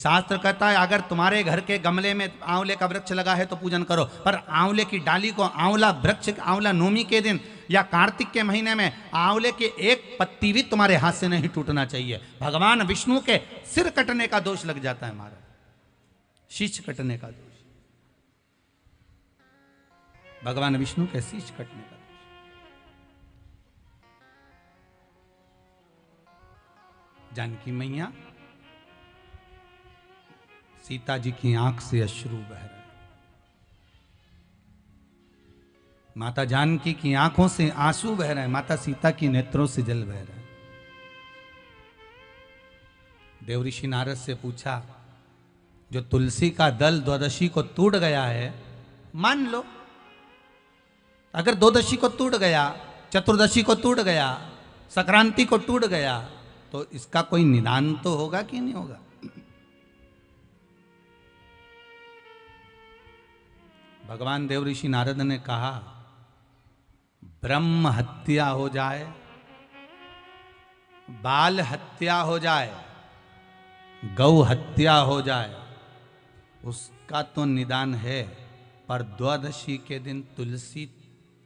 शास्त्र कहता है अगर तुम्हारे घर के गमले में आंवले का वृक्ष लगा है तो पूजन करो, पर आंवले की डाली को आंवला वृक्ष आंवला नवमी के दिन या कार्तिक के महीने में आंवले के एक पत्ती भी तुम्हारे हाथ से नहीं टूटना चाहिए। भगवान विष्णु के सिर कटने का दोष लग जाता है, महाराज, शीश कटने का दोष, भगवान विष्णु के शीश कटने का दोष। जानकी मैया, सीता जी की आंख से अश्रु बह रहे, माता जानकी की आंखों से आंसू बह रहे हैं, माता सीता की नेत्रों से जल बह रहे हैं। देवऋषि नारद से पूछा, जो तुलसी का दल द्वादशी को टूट गया है, मान लो अगर द्वादशी को टूट गया, चतुर्दशी को टूट गया, संक्रांति को टूट गया, तो इसका कोई निदान तो होगा कि नहीं होगा? भगवान देवऋषि नारद ने कहा, ब्रह्म हत्या हो जाए, बाल हत्या हो जाए, गौ हत्या हो जाए, उसका तो निदान है, पर द्वादशी के दिन तुलसी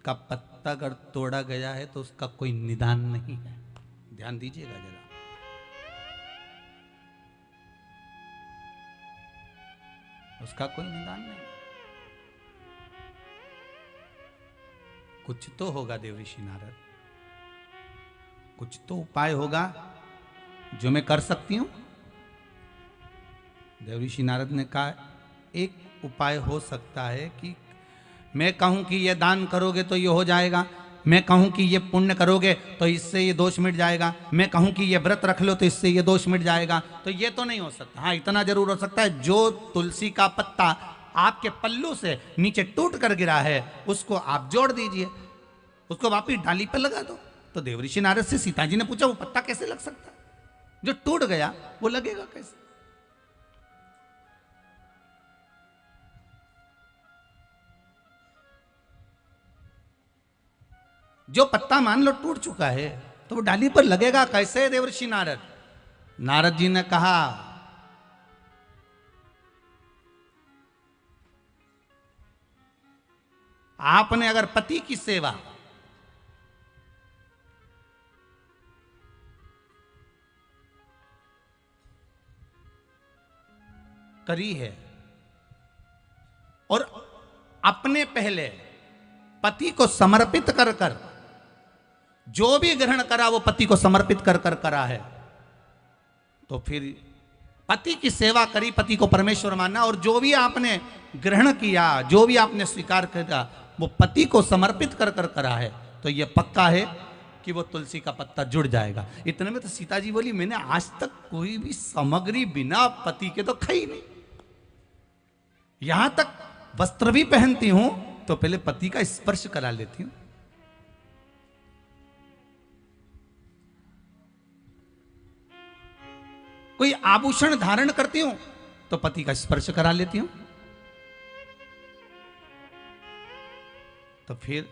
का पत्ता अगर तोड़ा गया है तो उसका कोई निदान नहीं है। ध्यान दीजिएगा जरा, उसका कोई निदान नहीं। कुछ तो होगा देवऋषि नारद, कुछ तो उपाय होगा जो मैं कर सकती हूं। देवऋषि नारद ने कहा, एक उपाय हो सकता है कि मैं कहूं कि ये दान करोगे तो ये हो जाएगा, मैं कहूं कि ये पुण्य करोगे तो इससे ये दोष मिट जाएगा, मैं कहूं कि ये व्रत रख लो तो इससे ये दोष मिट जाएगा, तो ये तो नहीं हो सकता। हाँ, इतना जरूर हो सकता है, जो तुलसी का पत्ता आपके पल्लू से नीचे टूट कर गिरा है उसको आप जोड़ दीजिए, उसको वापिस डाली पर लगा दो। तो देवऋषि नारद से सीता जी ने पूछा, वो पत्ता कैसे लग सकता है? जो टूट गया वो लगेगा कैसे? जो पत्ता मान लो टूट चुका है तो वो डाली पर लगेगा कैसे देवऋषि नारद? नारद जी ने कहा, आपने अगर पति की सेवा करी है और अपने पहले पति को समर्पित कर कर जो भी ग्रहण करा वो पति को समर्पित कर कर करा है, तो फिर पति की सेवा करी, पति को परमेश्वर माना, और जो भी आपने ग्रहण किया, जो भी आपने स्वीकार किया वो पति को समर्पित कर कर करा है, तो ये पक्का है कि वो तुलसी का पत्ता जुड़ जाएगा। इतने में तो सीता जी बोली, मैंने आज तक कोई भी सामग्री बिना पति के तो खाई नहीं, यहां तक वस्त्र भी पहनती हूं तो पहले पति का स्पर्श करा लेती हूं। कोई आभूषण धारण करती हूं तो पति का स्पर्श करा लेती हूं। तो फिर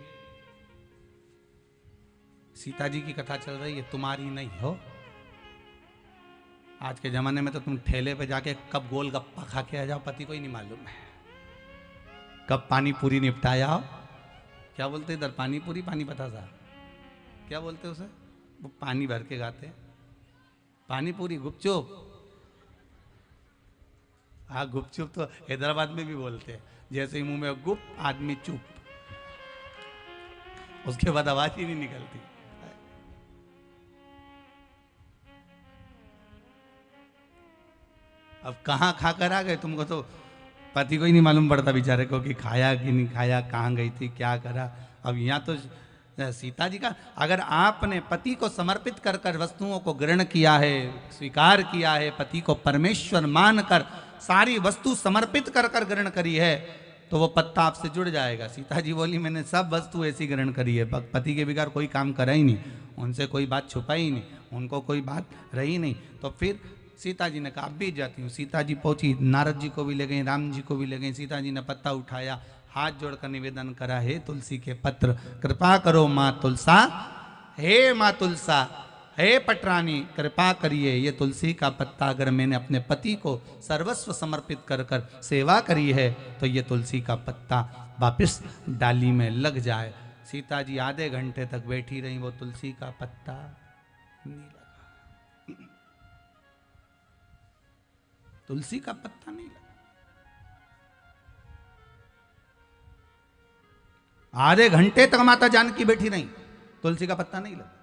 सीता जी की कथा चल रही है, तुम्हारी नहीं हो। आज के जमाने में तो तुम ठेले पे जाके कब गोलगप्पा खा के आ जाओ पति को ही नहीं मालूम है, कब पानी पूरी निपटाया हो। क्या बोलते इधर, पानी पूरी, पानी बतासा, क्या बोलते उसे? वो पानी भर के गाते, पानी पूरी, गुपचुप। हाँ, गुपचुप तो हैदराबाद में भी बोलते हैं, जैसे ही मुंह में गुप आदमी चुप, उसके बाद आवाज ही नहीं निकलती। अब कहाँ खा कर आ गए, तुमको तो पति को ही नहीं मालूम पड़ता बेचारे को कि खाया कि नहीं खाया, कहाँ गई थी, क्या करा। अब यहाँ तो सीता जी का, अगर आपने पति को समर्पित कर कर वस्तुओं को ग्रहण किया है, स्वीकार किया है, पति को परमेश्वर मानकर सारी वस्तु समर्पित कर कर ग्रहण करी है, तो वो पत्ता आपसे जुड़ जाएगा। सीता जी बोली, मैंने सब वस्तु ऐसी ग्रहण करी है, पति के बिगाड़ कोई काम करा ही नहीं, उनसे कोई बात छुपाई नहीं, उनको कोई बात रही नहीं। तो फिर सीता जी ने कहा, अब भी जाती हूँ। सीता जी पहुंची, नारद जी को भी ले गई, राम जी को भी ले गई। सीता जी ने पत्ता उठाया, हाथ जोड़कर निवेदन करा, हे तुलसी के पत्र, कृपा करो माँ तुलसा, हे माँ तुलसा, हे पटरानी कृपा करिए, ये तुलसी का पत्ता अगर मैंने अपने पति को सर्वस्व समर्पित कर कर सेवा करी है तो ये तुलसी का पत्ता वापिस डाली में लग जाए। सीता जी आधे घंटे तक बैठी रही, वो तुलसी का पत्ता नहीं लगा, तुलसी का पत्ता नहीं लगा। आधे घंटे तक माता जानकी बैठी रही, तुलसी का पत्ता नहीं लगा।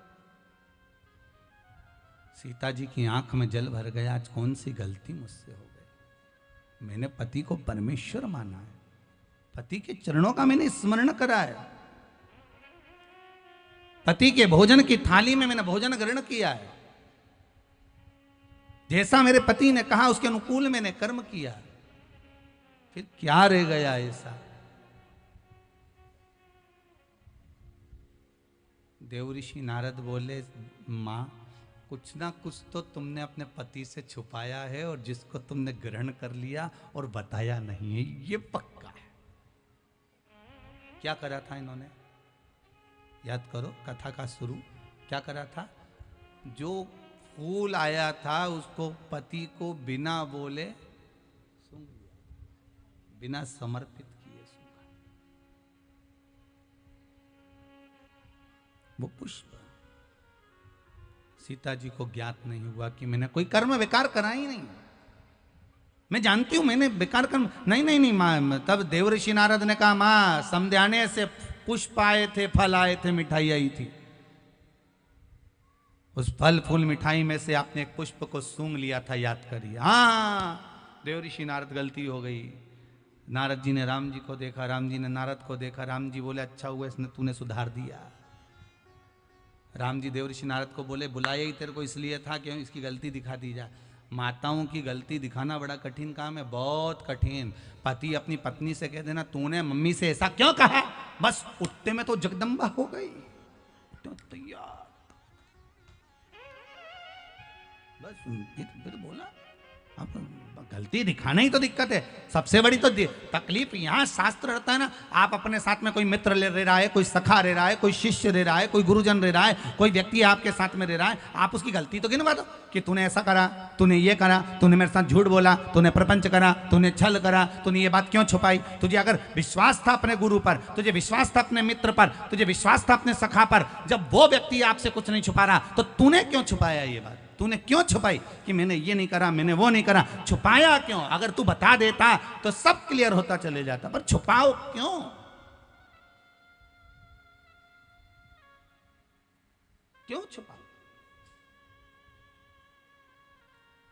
सीता जी की आंख में जल भर गया, आज कौन सी गलती मुझसे हो गई। मैंने पति को परमेश्वर माना है, पति के चरणों का मैंने स्मरण करा है, पति के भोजन की थाली में मैंने भोजन ग्रहण किया है, जैसा मेरे पति ने कहा उसके अनुकूल मैंने कर्म किया, फिर क्या रह गया ऐसा। देवऋषि नारद बोले, मां कुछ ना कुछ तो तुमने अपने पति से छुपाया है और जिसको तुमने ग्रहण कर लिया और बताया नहीं है, ये पक्का है। क्या करा था इन्होंने, याद करो कथा का शुरू क्या करा था। जो फूल आया था उसको पति को बिना बोले सूंघ लिया, बिना समर्पित किए सूंघा। वो पुष्प सीता जी को ज्ञात नहीं हुआ कि मैंने कोई कर्म बेकार करा ही नहीं। मैं जानती हूं मैंने बेकार कर्म नहीं मां। तब देवऋषि नारद ने कहा, मां समध्याने से पुष्प आए थे, फल आए थे, मिठाई आई थी, उस फल फूल मिठाई में से आपने एक पुष्प को सूंघ लिया था, याद करिए। हाँ देवऋषि नारद गलती हो गई। नारद जी ने राम जी को देखा, राम जी ने नारद को देखा, राम जी बोले अच्छा हुआ इसने तूने सुधार दिया। राम जी देवऋषि नारद को बोले, बुलाया ही तेरे को इसलिए था कि इसकी गलती दिखा दी जाए। माताओं की गलती दिखाना बड़ा कठिन काम है, बहुत कठिन। पति अपनी पत्नी से कह देना तूने मम्मी से ऐसा क्यों कहा, बस उठते में तो जगदम्बा हो गई, तैयार, बस फिर बोला। अब गलती दिखाना ही तो दिक्कत है। सबसे बड़ी तो तकलीफ यहाँ शास्त्र रहता है ना, आप अपने साथ में कोई मित्र ले रहा है, कोई सखा रह रहा है, कोई शिष्य रह रहा है, कोई गुरुजन रह रहा है, कोई व्यक्ति आपके साथ में रह रहा है, आप उसकी गलती तो गिनवा दो कि तूने ऐसा करा, तूने ये करा, तूने मेरे साथ झूठ बोला, तूने प्रपंच करा, तूने छल करा, तूने ये बात क्यों छुपाई। तुझे अगर विश्वास था अपने गुरु पर, तुझे विश्वास था अपने मित्र पर, तुझे विश्वास था अपने सखा पर, जब वो व्यक्ति आपसे कुछ नहीं छुपा रहा तो तूने क्यों छुपाया ये बात, तूने क्यों छुपाई कि मैंने ये नहीं करा, मैंने वो नहीं करा, छुपाया क्यों। अगर तू बता देता तो सब क्लियर होता चले जाता, पर छुपाओ क्यों। क्यों छुपाओ।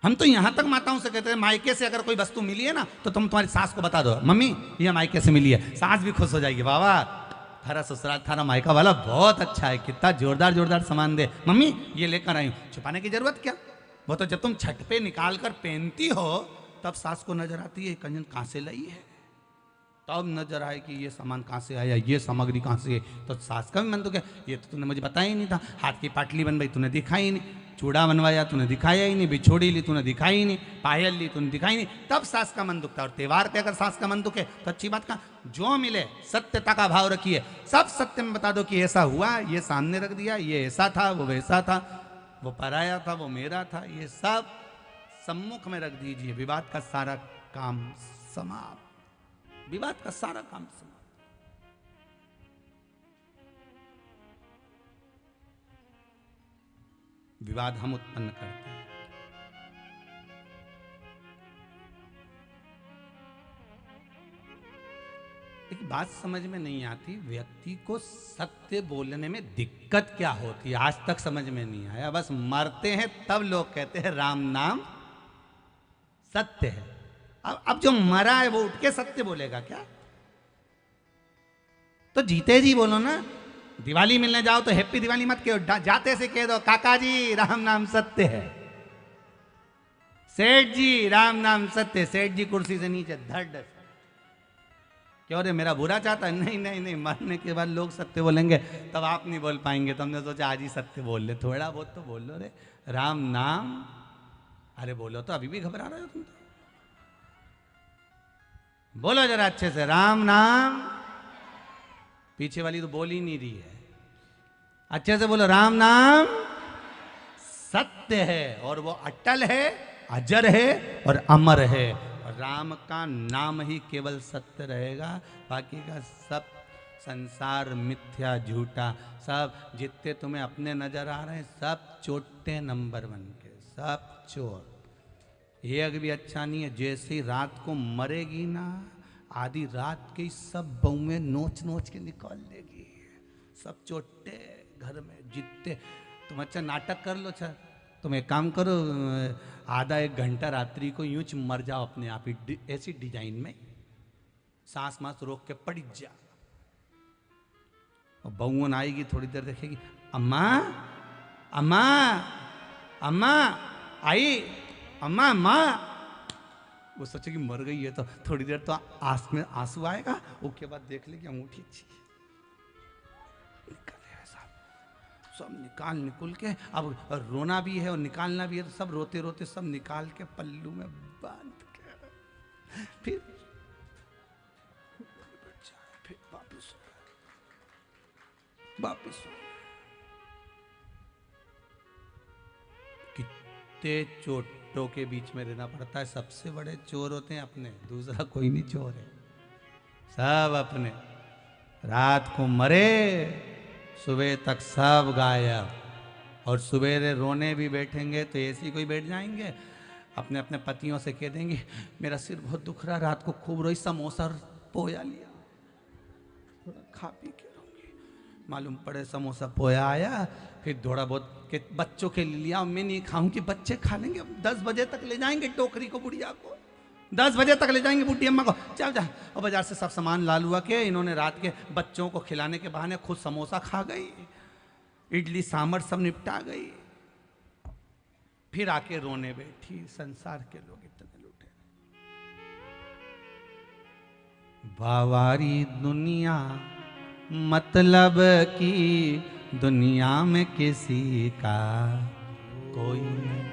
हम तो यहां तक माताओं से कहते हैं, मायके से अगर कोई वस्तु मिली है ना तो तुम तुम्हारी सास को बता दो, मम्मी ये मायके से मिली है। सास भी खुश हो जाएगी, बाबा थारा ससुराल थारा मायका वाला बहुत अच्छा है, कितना जोरदार जोरदार सामान दे, मम्मी ये लेकर आई हूं। छुपाने की जरूरत क्या। वो तो जब तुम छठ पे निकाल कर पहनती हो तब सास को नजर आती है कंजन कहां से लाई है, तब नजर आए कि ये सामान कहां से आया, ये सामग्री कहां से है। तो सास का भी मन तो क्या, ये तो तूने मुझे बताया ही नहीं था। हाथ की पाटली बनवाई तूने दिखाई ही नहीं, चूड़ा बनवाया तूने दिखाया ही नहीं, बिछोड़ी ली तूने दिखाई ही नहीं, पायल ली तूने दिखाई नहीं। तब सास का मन दुखता। और त्योहार पे अगर सास का मन दुखे तो अच्छी बात का, जो मिले सत्यता का भाव रखिए, सब सत्य में बता दो कि ऐसा हुआ, ये सामने रख दिया, ये ऐसा था, वो वैसा था, वो पराया था, वो मेरा था, ये सब सम्मुख में रख दीजिए। विवाद का सारा काम समाप्त, विवाद का सारा काम समाप्त। विवाद हम उत्पन्न करते हैं। एक बात समझ में नहीं आती, व्यक्ति को सत्य बोलने में दिक्कत क्या होती है, आज तक समझ में नहीं आया। बस मरते हैं तब लोग कहते हैं राम नाम सत्य है। अब जो मरा है वो उठ के सत्य बोलेगा क्या। तो जीते जी बोलो ना। दिवाली मिलने जाओ तो हैप्पी दिवाली मत कहो, जाते से कह दो काका जी राम नाम सत्य है, सेठ जी राम नाम सत्य। सेठ जी कुर्सी से नीचे धड़, क्यों रे मेरा बुरा चाहता है। नहीं नहीं नहीं, मरने के बाद लोग सत्य बोलेंगे तब आप नहीं बोल पाएंगे। तो हमने सोचा आज ही सत्य बोल ले, थोड़ा बहुत तो बोल लो रे राम नाम। अरे बोलो तो, अभी भी घबरा रहे हो तुम तो, बोलो जरा अच्छे से राम नाम। पीछे वाली तो बोल ही नहीं रही है, अच्छे से बोलो राम नाम। सत्य है और वो अटल है, अजर है और अमर है। राम का नाम ही केवल सत्य रहेगा, बाकी का सब संसार मिथ्या झूठा। सब जितने तुम्हें अपने नजर आ रहे हैं सब चोटे नंबर 1 के, सब चोर। एक भी अच्छा नहीं है। जैसे ही रात को मरेगी ना, आधी रात के सब बहुएं नोच नोच के निकाल देगी। सब चोटे घर में जितने। तुम अच्छा नाटक कर लो। अच्छा तुम एक काम करो, आधा 1 घंटा रात्रि को यूं मर जाओ अपने आप ही, ऐसी डिजाइन में सांस मास रोक के पड़ जा। और बहुन आएगी, थोड़ी देर देखेगी, अम्मा अम्मा अम्मा आई, अम्मा अम्मा। वो सोचेगी मर गई है, तो थोड़ी देर तो आंख में आंसू आएगा, उसके बाद देख लेगी अंगूठी अच्छी सब निकुल के। अब रोना भी है और निकालना भी है, तो सब रोते रोते सब निकाल के पल्लू में बांध के फिर वापिस कितने चोटों के बीच में रहना पड़ता है। सबसे बड़े चोर होते हैं अपने, दूसरा कोई नहीं चोर है, सब अपने। रात को मरे, सुबह तक सब गायब। और सवेरे रोने भी बैठेंगे तो ऐसी कोई बैठ जाएंगे, अपने अपने पतियों से कह देंगे मेरा सिर बहुत दुख रहा, रात को खूब रोई, समोसा पोया लिया, थोड़ा खा पी के रहूंगी। मालूम पड़े समोसा पोया आया, फिर थोड़ा बहुत के बच्चों के लिए लिया, मैं नहीं खाऊंगी, बच्चे खा लेंगे। 10 बजे तक ले जाएंगे टोकरी को, बुढ़िया को 10 बजे तक ले जाएंगे, बुढ़ी अम्मा को चल जा। और बाजार से सब सामान लालुआ के इन्होंने रात के बच्चों को खिलाने के बहाने खुद समोसा खा गई, इडली सांभर सब निपटा गई। फिर आके रोने बैठी, संसार के लोग इतने लूटे। बावारी दुनिया मतलब की, दुनिया में किसी का कोई नहीं।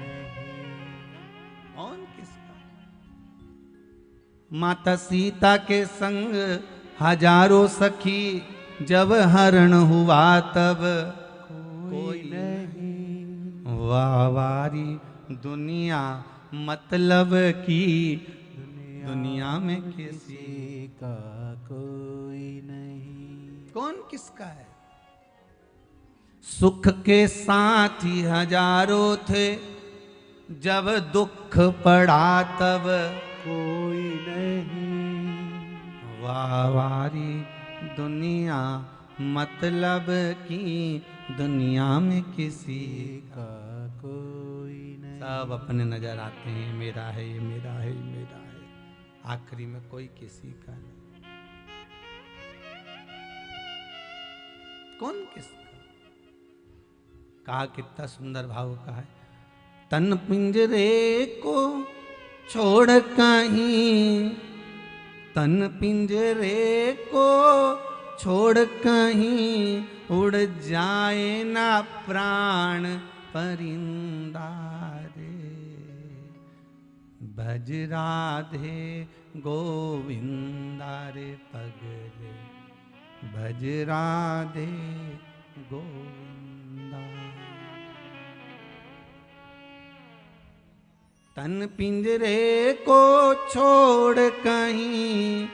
माता सीता के संग हजारों सखी, जब हरण हुआ तब कोई नहीं। वावारी दुनिया मतलब की, दुनिया में किसी का कोई नहीं। कौन किसका है? सुख के साथी हजारों थे, जब दुख पड़ा तब कोई नहीं। वावारी दुनिया मतलब की, दुनिया में किसी का कोई नहीं। सब अपने नजर आते हैं, मेरा है ये, मेरा है ये, मेरा है। आखिरी में कोई किसी का नहीं। कौन किसका? कहा कितना सुंदर भाव का है, तन पिंजरे को छोड़ कहीं, तन पिंजरे को छोड़ कहीं, उड़ जाए ना प्राण परिंदा रे। भज राधे गोविंदा रे पगले, भज राधे गोविंदा। तन पिंजरे को छोड़ कहीं,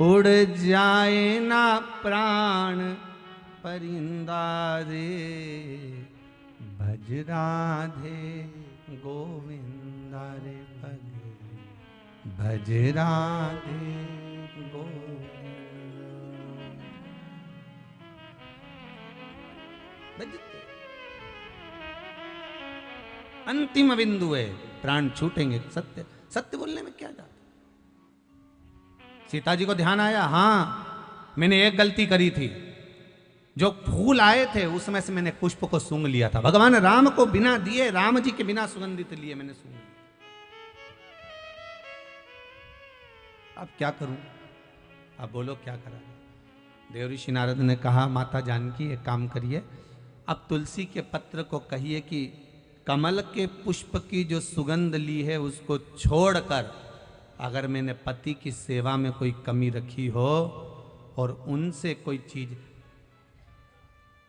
उड़ जाए ना प्राण परिंदा रे। भज राधे गोविंदा रे पगले, भज राधे गोविंदा। अंतिम बिंदु है, प्राण छूटेंगे। सत्य सत्य बोलने में क्या जाता। सीता जी को ध्यान आया, हाँ मैंने एक गलती करी थी, जो फूल आए थे उसमें से मैंने पुष्प को सूंघ लिया था। भगवान राम को बिना दिए, राम जी के बिना सुगंधित लिए मैंने सूंघ लिया। अब क्या करूं? अब बोलो क्या करा? देव ऋषि नारद ने कहा, माता जानकी एक काम करिए, अब तुलसी के पत्र को कहिए कि कमल के पुष्प की जो सुगंध ली है उसको छोड़कर, अगर मैंने पति की सेवा में कोई कमी रखी हो और उनसे कोई चीज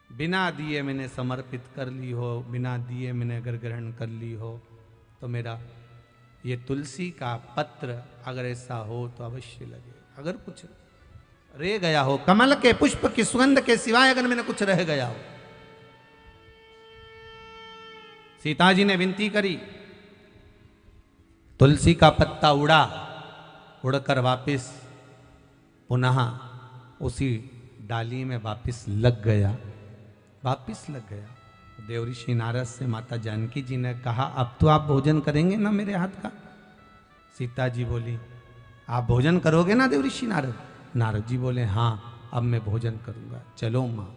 बिना दिए मैंने समर्पित कर ली हो, बिना दिए मैंने अगर ग्रहण कर ली हो, तो मेरा ये तुलसी का पत्र अगर ऐसा हो तो अवश्य लगे। अगर कुछ रह गया हो, कमल के पुष्प की सुगंध के सिवाय अगर मैंने कुछ रह गया हो। सीता जी ने विनती करी, तुलसी का पत्ता उड़ा, उड़कर वापस पुनः उसी डाली में वापस लग गया, वापस लग गया। देवऋषि नारद से माता जानकी जी ने कहा, अब तो आप भोजन करेंगे ना मेरे हाथ का? सीता जी बोली, आप भोजन करोगे ना देवऋषि नारद? नारद जी बोले, हाँ अब मैं भोजन करूंगा, चलो मां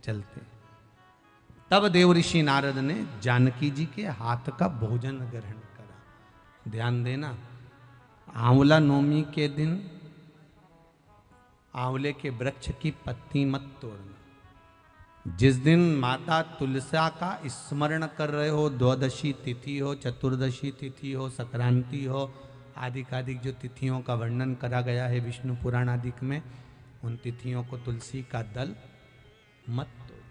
चलते। तब देवऋषि नारद ने जानकी जी के हाथ का भोजन ग्रहण करा। ध्यान देना, आंवला नवमी के दिन आंवले के वृक्ष की पत्ती मत तोड़ना। जिस दिन माता तुलसा का स्मरण कर रहे हो, द्वादशी तिथि हो, चतुर्दशी तिथि हो, संक्रांति हो, आदिकादिक जो तिथियों का वर्णन करा गया है विष्णु पुराण आदिक में, उन तिथियों को तुलसी का दल मत तोड़ो।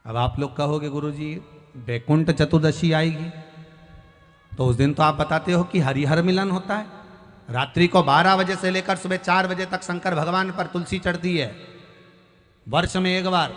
अब आप लोग कहोगे गुरुजी वैकुंठ चतुर्दशी आएगी, तो उस दिन तो आप बताते हो कि हरिहर मिलन होता है। रात्रि को 12 बजे से लेकर सुबह 4 बजे तक शंकर भगवान पर तुलसी चढ़ती है, वर्ष में एक बार।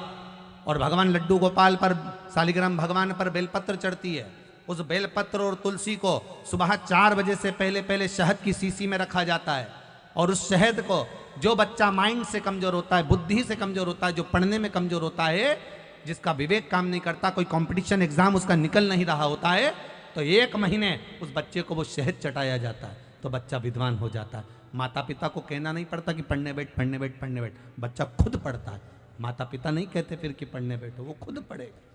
और भगवान लड्डू गोपाल पर, शालिग्राम भगवान पर बेलपत्र चढ़ती है। उस बेलपत्र और तुलसी को सुबह 4 बजे से पहले पहले शहद की शीशी में रखा जाता है। और उस शहद को जो बच्चा माइंड से कमजोर होता है, बुद्धि से कमजोर होता है, जो पढ़ने में कमजोर होता है, जिसका विवेक काम नहीं करता, कोई कंपटीशन एग्जाम उसका निकल नहीं रहा होता है, तो 1 महीने उस बच्चे को वो शहद चटाया जाता है, तो बच्चा विद्वान हो जाता है। माता पिता को कहना नहीं पड़ता कि पढ़ने बैठ, पढ़ने बैठ, पढ़ने बैठ, बच्चा खुद पढ़ता है। माता पिता नहीं कहते फिर कि पढ़ने बैठो, वो खुद पढ़ेगा।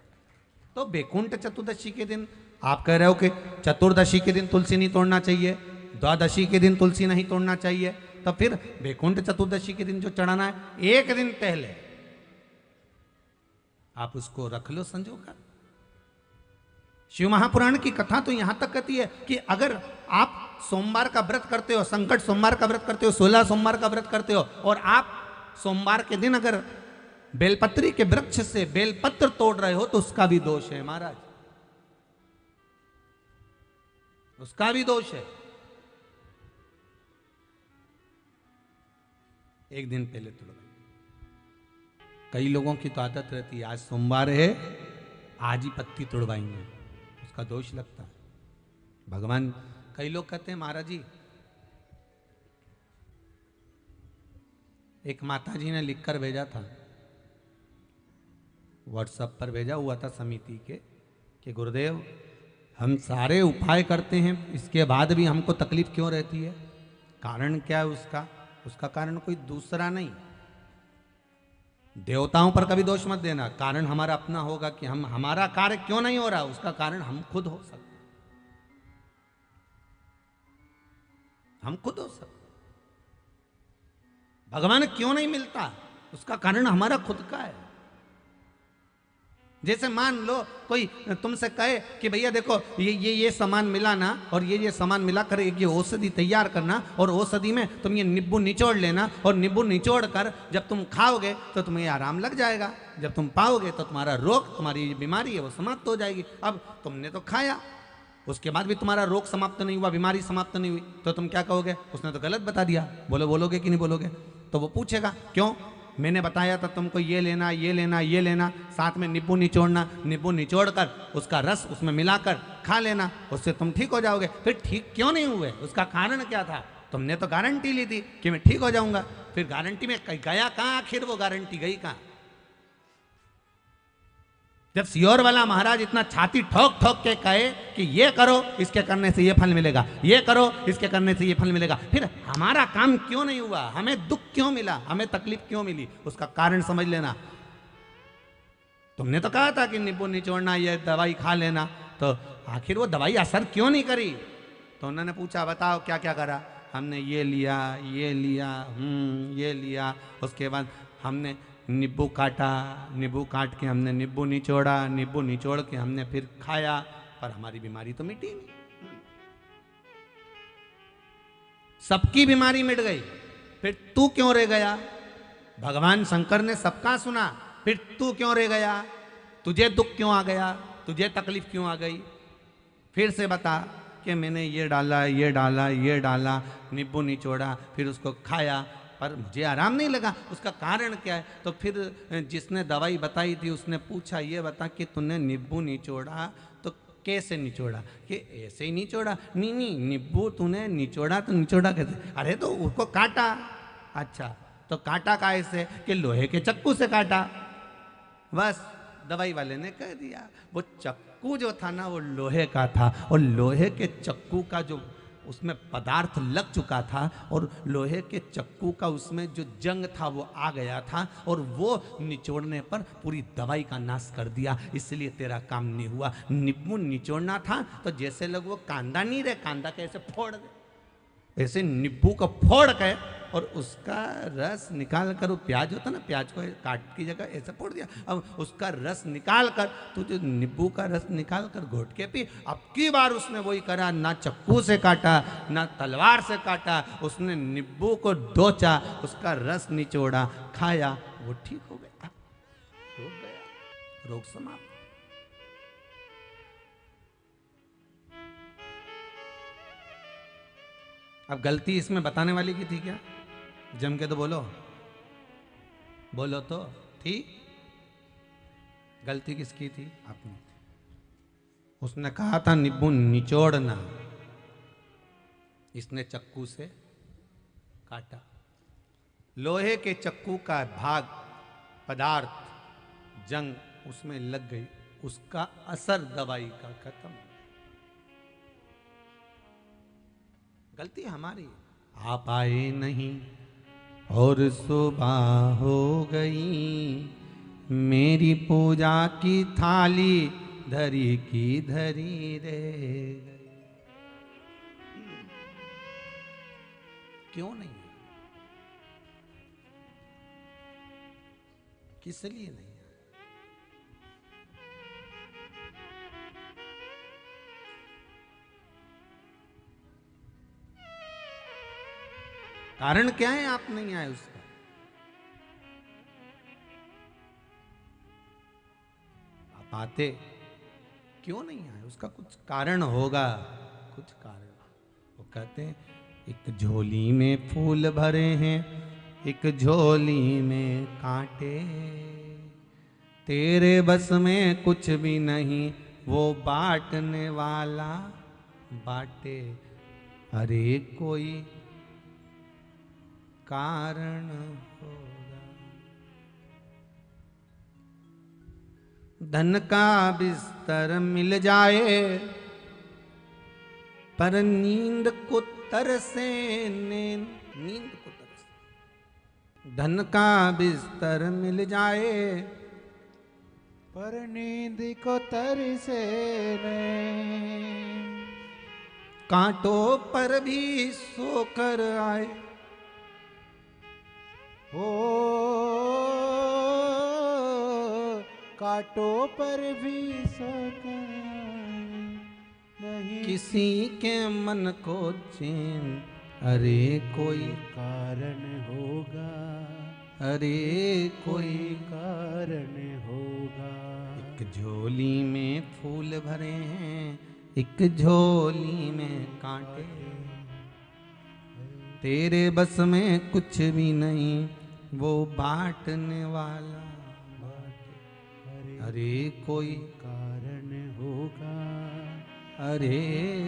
तो वैकुंठ चतुर्दशी के दिन आप कह रहे हो कि चतुर्दशी के दिन तुलसी नहीं तोड़ना चाहिए, द्वादशी के दिन तुलसी नहीं तोड़ना चाहिए, तो फिर वैकुंठ चतुर्दशी के दिन जो चढ़ाना है, 1 दिन पहले आप उसको रख लो संजो कर। शिव महापुराण की कथा तो यहां तक कहती है कि अगर आप सोमवार का व्रत करते हो, संकट सोमवार का व्रत करते हो, 16 सोमवार का व्रत करते हो, और आप सोमवार के दिन अगर बेलपत्री के वृक्ष से बेलपत्र तोड़ रहे हो, तो उसका भी दोष है महाराज, उसका भी दोष है। 1 दिन पहले तोड़ो। कई लोगों की तो आदत रहती है, आज सोमवार है, आज ही पत्ती तोड़वाएंगे, उसका दोष लगता है। भगवान, कई लोग कहते हैं महाराज जी, एक माता जी ने लिखकर भेजा था, व्हाट्सएप पर भेजा हुआ था समिति के, कि गुरुदेव हम सारे उपाय करते हैं, इसके बाद भी हमको तकलीफ क्यों रहती है? कारण क्या है उसका? उसका कारण कोई दूसरा नहीं। देवताओं पर कभी दोष मत देना, कारण हमारा अपना होगा कि हमारा कार्य क्यों नहीं हो रहा, उसका कारण हम खुद हो सकते, हम खुद हो सकते। भगवान क्यों नहीं मिलता, उसका कारण हमारा खुद का है। जैसे मान लो कोई तुमसे कहे कि भैया देखो ये सामान मिला ना, और ये सामान मिला कर एक ये औषधि तैयार करना, और औषधि में तुम ये नींबू निचोड़ लेना, और नींबू निचोड़ कर जब तुम खाओगे तो तुम्हें आराम लग जाएगा, जब तुम पाओगे तो तुम्हारा रोग, तुम्हारी बीमारी है वो समाप्त हो जाएगी। अब तुमने तो खाया, उसके बाद भी तुम्हारा रोग समाप्त नहीं हुआ, बीमारी समाप्त नहीं हुई, तो तुम क्या कहोगे? उसने तो गलत बता दिया। बोलोगे कि नहीं बोलोगे? तो वो पूछेगा क्यों, मैंने बताया था तुमको ये लेना, ये लेना, ये लेना, साथ में नींबू निचोड़ना, नींबू निचोड़ कर उसका रस उसमें मिलाकर खा लेना, उससे तुम ठीक हो जाओगे। फिर ठीक क्यों नहीं हुए, उसका कारण क्या था? तुमने तो गारंटी ली थी कि मैं ठीक हो जाऊंगा, फिर गारंटी में गया कहाँ? आखिर वो गारंटी गई कहाँ? जब सियोर वाला महाराज इतना छाती ठोक ठोक के कहे कि ये करो इसके करने से ये फल मिलेगा, ये करो इसके करने से ये फल मिलेगा, फिर हमारा काम क्यों नहीं हुआ, हमें दुख क्यों मिला, हमें तकलीफ क्यों मिली, उसका कारण समझ लेना। तुमने तो कहा था कि नींबू निचोड़ना, ये दवाई खा लेना, तो आखिर वो दवाई असर क्यों नहीं करी? तो उन्होंने पूछा बताओ क्या क्या करा? हमने ये लिया, ये लिया, ये लिया, उसके बाद हमने नींबू काटा, नींबू काट के हमने नींबू निचोड़ा, नींबू निचोड़ के हमने फिर खाया, पर हमारी बीमारी तो मिटी नहीं। सबकी बीमारी मिट गई, फिर तू क्यों रह गया? भगवान शंकर ने सबका सुना, फिर तू क्यों रह गया, तुझे दुख क्यों आ गया, तुझे तकलीफ क्यों आ गई? फिर से बता कि मैंने ये डाला, ये डाला, ये डाला, नींबू निचोड़ा, फिर उसको खाया, पर मुझे आराम नहीं लगा, उसका कारण क्या है? तो फिर जिसने दवाई बताई थी उसने पूछा, ये बता कि तूने नींबू निचोड़ा तो कैसे निचोड़ा? कि ऐसे ही निचोड़ा। नहीं नहीं, नींबू तूने निचोड़ा तो निचोड़ा कैसे? अरे तो उसको काटा। अच्छा, तो काटा कैसे? कि लोहे के चक्कू से काटा। बस दवाई वाले ने कह दिया, वो चक्कू जो था ना वो लोहे का था, और लोहे के चक्कू का जो उसमें पदार्थ लग चुका था, और लोहे के चक्कू का उसमें जो जंग था वो आ गया था, और वो निचोड़ने पर पूरी दवाई का नाश कर दिया, इसलिए तेरा काम नहीं हुआ। नींबू निचोड़ना था तो जैसे लोग वो कांदा नहीं रहे, कांदा कैसे फोड़ दे, ऐसे नींबू को फोड़ के और उसका रस निकाल कर, वो प्याज होता ना, प्याज को काट की जगह ऐसे फोड़ दिया, अब उसका रस निकाल कर तू जो नींबू का रस निकाल कर घोट के पी। अब की बार उसने वही करा, ना चक्कू से काटा ना तलवार से काटा, उसने नींबू को डोचा, उसका रस निचोड़ा, खाया, वो ठीक हो गया, रोग समाप्त। अब गलती इसमें बताने वाली की थी क्या? जम के तो बोलो, बोलो तो, थी? गलती किसकी थी? अपनी। उसने कहा था नींबू निचोड़ना, इसने चक्कू से काटा, लोहे के चक्कू का भाग पदार्थ जंग उसमें लग गई, उसका असर दवाई का खत्म। गलती हमारी। आप आए नहीं और सुबह हो गई, मेरी पूजा की थाली धरी की धरी रह गई। क्यों नहीं? किस लिए नहीं? कारण क्या है आप नहीं आए उसका? आप आते, क्यों नहीं आए? उसका कुछ कारण होगा, कुछ कारण। वो कहते हैं एक झोली में फूल भरे हैं, एक झोली में कांटे, तेरे बस में कुछ भी नहीं, वो बांटने वाला बांटे। अरे कोई कारण होगा। धन का बिस्तर मिल जाए पर नींद को तरसे, नींद नींद को तरसे। धन का बिस्तर मिल जाए पर नींद को तरसे कांटों पर भी सोकर आए। हो कांटों पर भी सोकर नहीं किसी के मन को चैन, अरे कोई कारण होगा, अरे कोई कारण होगा। एक झोली में फूल भरे हैं, एक झोली में कांटे, तेरे बस में कुछ भी नहीं, वो बांटने वाला बांटे। अरे कोई कारण होगा, अरे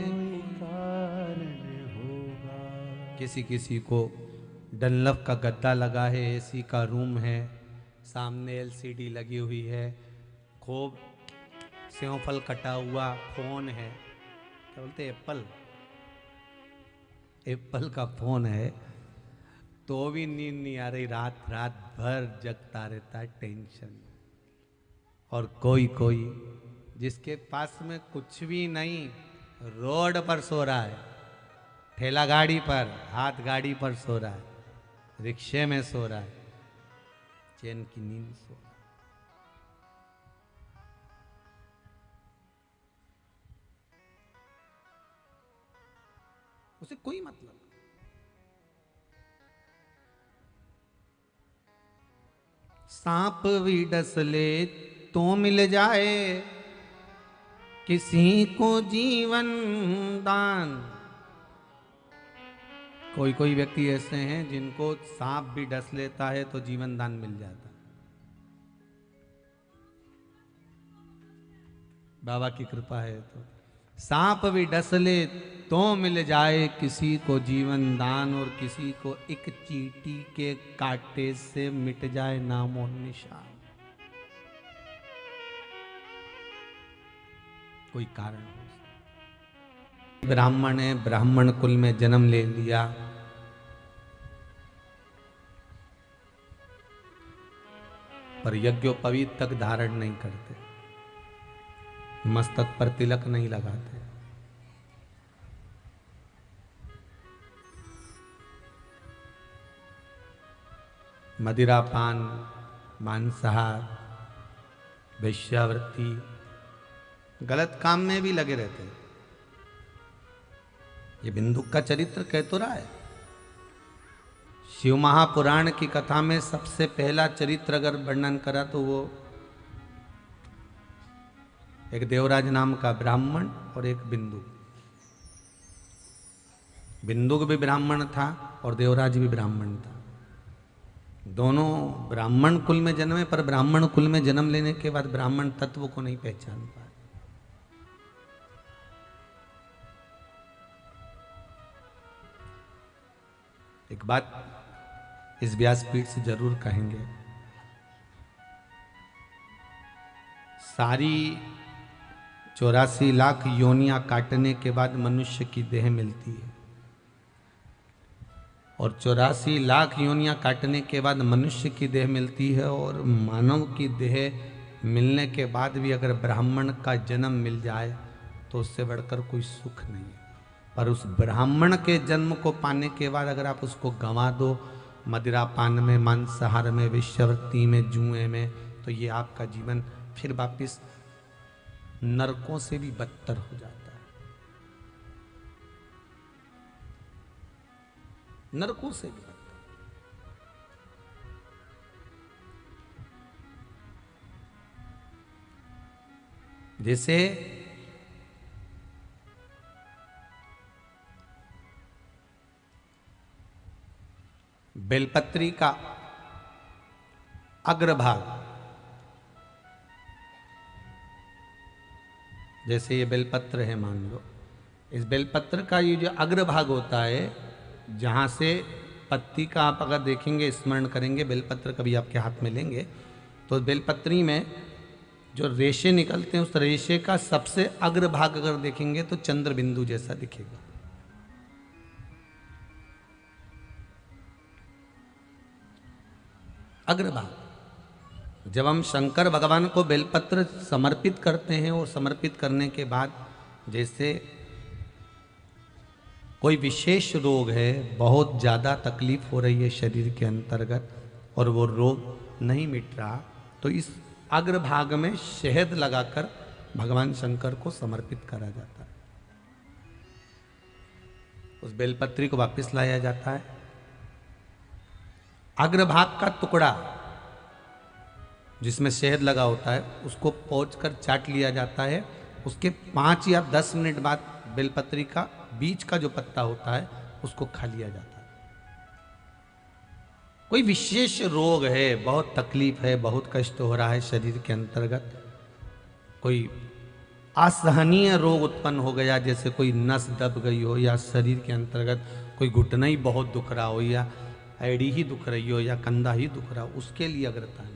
कोई कारण होगा। किसी किसी को डनलप का गद्दा लगा है, एसी का रूम है, सामने एलसीडी लगी हुई है, खूब सेवफल कटा हुआ फोन है, क्या बोलते एप्पल, एप्पल का फोन है, तो भी नींद नहीं आ रही, रात रात भर जगता रहता है टेंशन। और कोई कोई जिसके पास में कुछ भी नहीं, रोड पर सो रहा है, ठेला गाड़ी पर, हाथ गाड़ी पर सो रहा है, रिक्शे में सो रहा है, चैन की नींद सो रहा है। उसे कोई मतलब। सांप भी डस ले तो मिल जाए किसी को जीवन दान। कोई कोई व्यक्ति ऐसे हैं जिनको सांप भी डस लेता है तो जीवन दान मिल जाता है। बाबा की कृपा है तो सांप भी डस ले तो मिल जाए किसी को जीवन दान, और किसी को एक चींटी के कांटे से मिट जाए नाम और निशान। कोई कारण हो, ब्राह्मण है, ब्राह्मण कुल में जन्म ले लिया, पर यज्ञोपवीत तक धारण नहीं करते, मस्तक पर तिलक नहीं लगाते, मदिरापान, मांसाहार, वेश्यावृत्ति, गलत काम में भी लगे रहते हैं। ये बिंदुक का चरित्र कह तो रहा है। शिव महापुराण की कथा में सबसे पहला चरित्र अगर वर्णन करा तो वो एक देवराज नाम का ब्राह्मण और एक बिंदुक। बिंदुक भी ब्राह्मण था और देवराज भी ब्राह्मण था। दोनों ब्राह्मण कुल में जन्मे, पर ब्राह्मण कुल में जन्म लेने के बाद ब्राह्मण तत्व को नहीं पहचान पाए। एक बात इस व्यासपीठ से जरूर कहेंगे, सारी 84 लाख योनियां काटने के बाद मनुष्य की देह मिलती है, और 84 लाख योनियां काटने के बाद मनुष्य की देह मिलती है, और मानव की देह मिलने के बाद भी अगर ब्राह्मण का जन्म मिल जाए तो उससे बढ़कर कोई सुख नहीं है। पर उस ब्राह्मण के जन्म को पाने के बाद अगर आप उसको गंवा दो मदिरापान में, मांसाहार में, वेश्यावृत्ति में, जुए में, तो ये आपका जीवन फिर वापिस नरकों से भी बदतर हो जाता है, नरकों से भी बदतर। जैसे बेलपत्री का अग्रभाग, जैसे ये बेलपत्र है मान लो, इस बेलपत्र का ये जो अग्रभाग होता है, जहाँ से पत्ती का आप अगर देखेंगे, स्मरण करेंगे, बेलपत्र कभी आपके हाथ में लेंगे तो बेलपत्री में जो रेशे निकलते हैं उस रेशे का सबसे अग्रभाग अगर देखेंगे तो चंद्र बिंदु जैसा दिखेगा। अग्रभाग। जब हम शंकर भगवान को बेलपत्र समर्पित करते हैं और समर्पित करने के बाद जैसे कोई विशेष रोग है, बहुत ज़्यादा तकलीफ हो रही है शरीर के अंतर्गत और वो रोग नहीं मिट रहा, तो इस अग्रभाग में शहद लगाकर भगवान शंकर को समर्पित करा जाता है। उस बेलपत्री को वापस लाया जाता है। अग्रभाग का टुकड़ा जिसमें शहद लगा होता है उसको पोंछकर चाट लिया जाता है। उसके 5 या 10 मिनट बाद बेलपत्री का बीच का जो पत्ता होता है उसको खा लिया जाता है। कोई विशेष रोग है, बहुत तकलीफ है, बहुत कष्ट हो रहा है शरीर के अंतर्गत, कोई असहनीय रोग उत्पन्न हो गया, जैसे कोई नस दब गई हो या शरीर के अंतर्गत कोई घुटना ही बहुत दुख रहा हो या एड़ी ही दुख रही हो या कंधा ही दुख रहा हो, उसके लिए अग्रता है।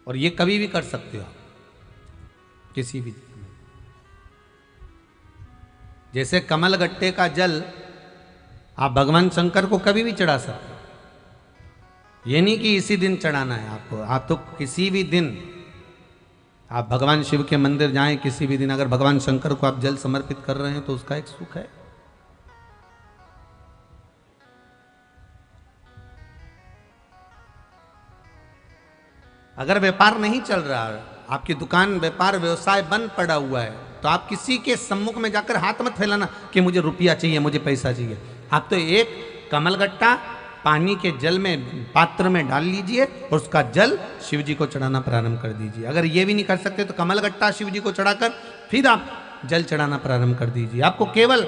और ये कभी भी कर सकते हो आप, किसी भी। जैसे कमल गट्टे का जल आप भगवान शंकर को कभी भी चढ़ा सकते हो। ये नहीं कि इसी दिन चढ़ाना है आपको, आप तो किसी भी दिन आप भगवान शिव के मंदिर जाएं, किसी भी दिन अगर भगवान शंकर को आप जल समर्पित कर रहे हैं तो उसका एक सुख है। अगर व्यापार नहीं चल रहा है, आपकी दुकान व्यापार व्यवसाय बंद पड़ा हुआ है, तो आप किसी के सम्मुख में जाकर हाथ मत फैलाना कि मुझे रुपया चाहिए, मुझे पैसा चाहिए। आप तो एक कमलगट्टा पानी के जल में पात्र में डाल लीजिए और उसका जल शिव जी को चढ़ाना प्रारंभ कर दीजिए। अगर ये भी नहीं कर सकते तो कमलगट्टा शिव जी को चढ़ाकर फिर आप जल चढ़ाना प्रारंभ कर दीजिए। आपको केवल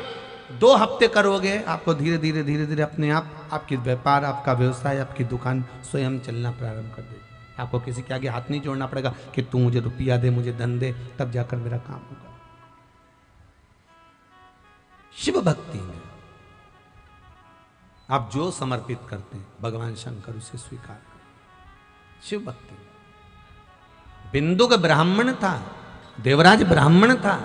2 हफ्ते करोगे, आपको धीरे धीरे धीरे धीरे अपने आप आपकी व्यापार, आपका व्यवसाय, आपकी दुकान स्वयं चलना प्रारंभ कर देगी। आपको किसी के आगे हाथ नहीं जोड़ना पड़ेगा कि तू मुझे रुपया दे, मुझे धन दे, तब जाकर मेरा काम होगा। शिव भक्ति में आप जो समर्पित करते हैं भगवान शंकर उसे स्वीकार करें। शिव भक्ति। बिंदुक ब्राह्मण था, देवराज ब्राह्मण था,